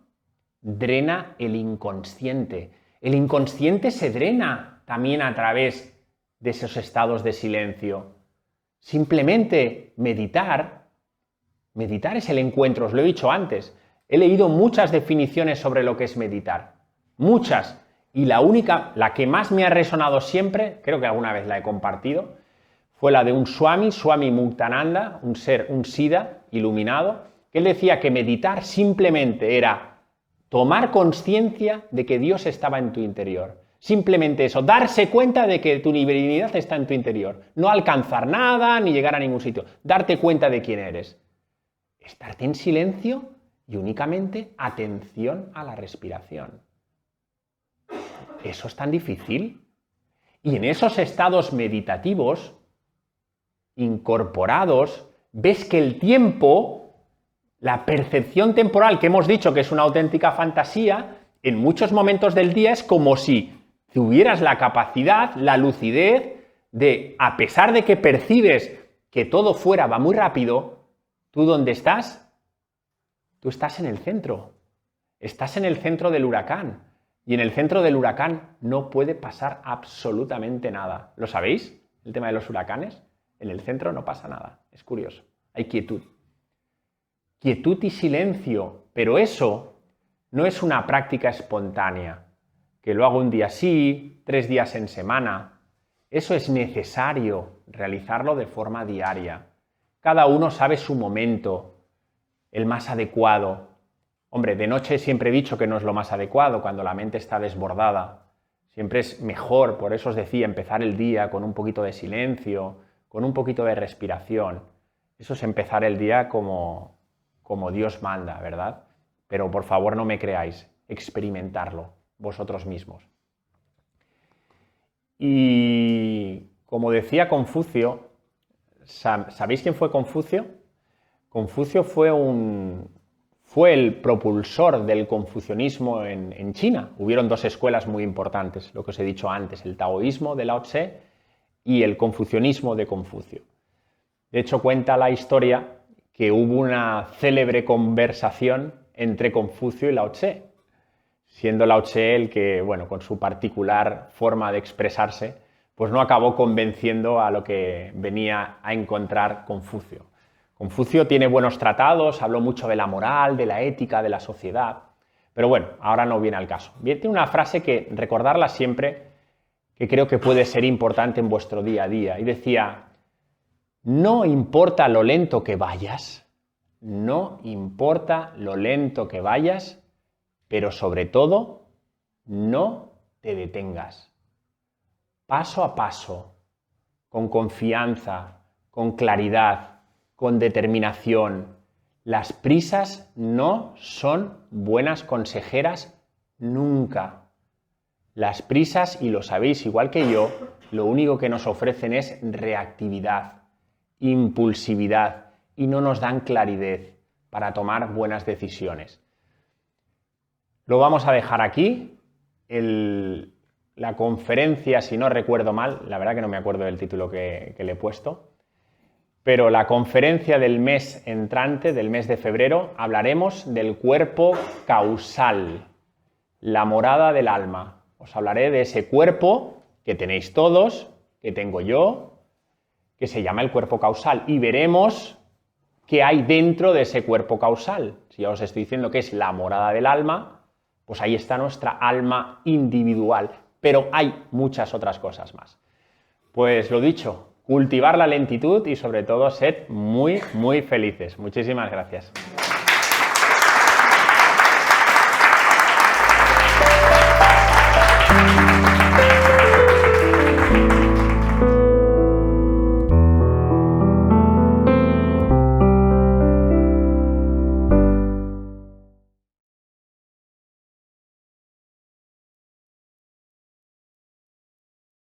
Drena el inconsciente. El inconsciente se drena también a través de esos estados de silencio. Simplemente meditar es el encuentro, os lo he dicho antes. He leído muchas definiciones sobre lo que es meditar, muchas, y la que más me ha resonado siempre, creo que alguna vez la he compartido, fue la de un Swami Muktananda, un Siddha iluminado, que él decía que meditar simplemente era tomar conciencia de que Dios estaba en tu interior. Simplemente eso, darse cuenta de que tu divinidad está en tu interior. No alcanzar nada, ni llegar a ningún sitio. Darte cuenta de quién eres. Estarte en silencio y únicamente atención a la respiración. ¿Eso es tan difícil? Y en esos estados meditativos, incorporados, ves que el tiempo, la percepción temporal, que hemos dicho que es una auténtica fantasía, en muchos momentos del día es como si tuvieras la capacidad, la lucidez de, a pesar de que percibes que todo fuera va muy rápido, ¿tú dónde estás? Tú estás en el centro. Estás en el centro del huracán. Y en el centro del huracán no puede pasar absolutamente nada. ¿Lo sabéis? El tema de los huracanes. En el centro no pasa nada. Es curioso. Hay quietud. Quietud y silencio. Pero eso no es una práctica espontánea, que lo hago un día sí, 3 días en semana. Eso es necesario realizarlo de forma diaria. Cada uno sabe su momento, el más adecuado. Hombre, de noche siempre he dicho que no es lo más adecuado, cuando la mente está desbordada. Siempre es mejor, por eso os decía, empezar el día con un poquito de silencio, con un poquito de respiración. Eso es empezar el día como Dios manda, ¿verdad? Pero por favor no me creáis, experimentarlo vosotros mismos. Y como decía Confucio, ¿sabéis quién fue Confucio? Confucio fue el propulsor del confucianismo en China. Hubieron 2 escuelas muy importantes, lo que os he dicho antes, el taoísmo de Lao Tse y el confucianismo de Confucio. De hecho, cuenta la historia que hubo una célebre conversación entre Confucio y Lao Tse, siendo Lao Tse el que, bueno, con su particular forma de expresarse, pues no acabó convenciendo a lo que venía a encontrar Confucio. Confucio tiene buenos tratados, habló mucho de la moral, de la ética, de la sociedad, pero bueno, ahora no viene al caso. Tiene una frase que recordarla siempre que creo que puede ser importante en vuestro día a día. Y decía, no importa lo lento que vayas, no importa lo lento que vayas, pero sobre todo, no te detengas. Paso a paso, con confianza, con claridad, con determinación. Las prisas no son buenas consejeras nunca. Las prisas, y lo sabéis igual que yo, lo único que nos ofrecen es reactividad, impulsividad y no nos dan claridad para tomar buenas decisiones. Lo vamos a dejar aquí. La conferencia, si no recuerdo mal, la verdad que no me acuerdo del título que le he puesto, pero la conferencia del mes entrante, del mes de febrero, hablaremos del cuerpo causal, la morada del alma. Os hablaré de ese cuerpo que tenéis todos, que tengo yo, que se llama el cuerpo causal, y veremos qué hay dentro de ese cuerpo causal. Si ya os estoy diciendo que es la morada del alma, pues ahí está nuestra alma individual, pero hay muchas otras cosas más. Pues lo dicho, cultivar la lentitud y sobre todo sed muy, muy felices. Muchísimas gracias.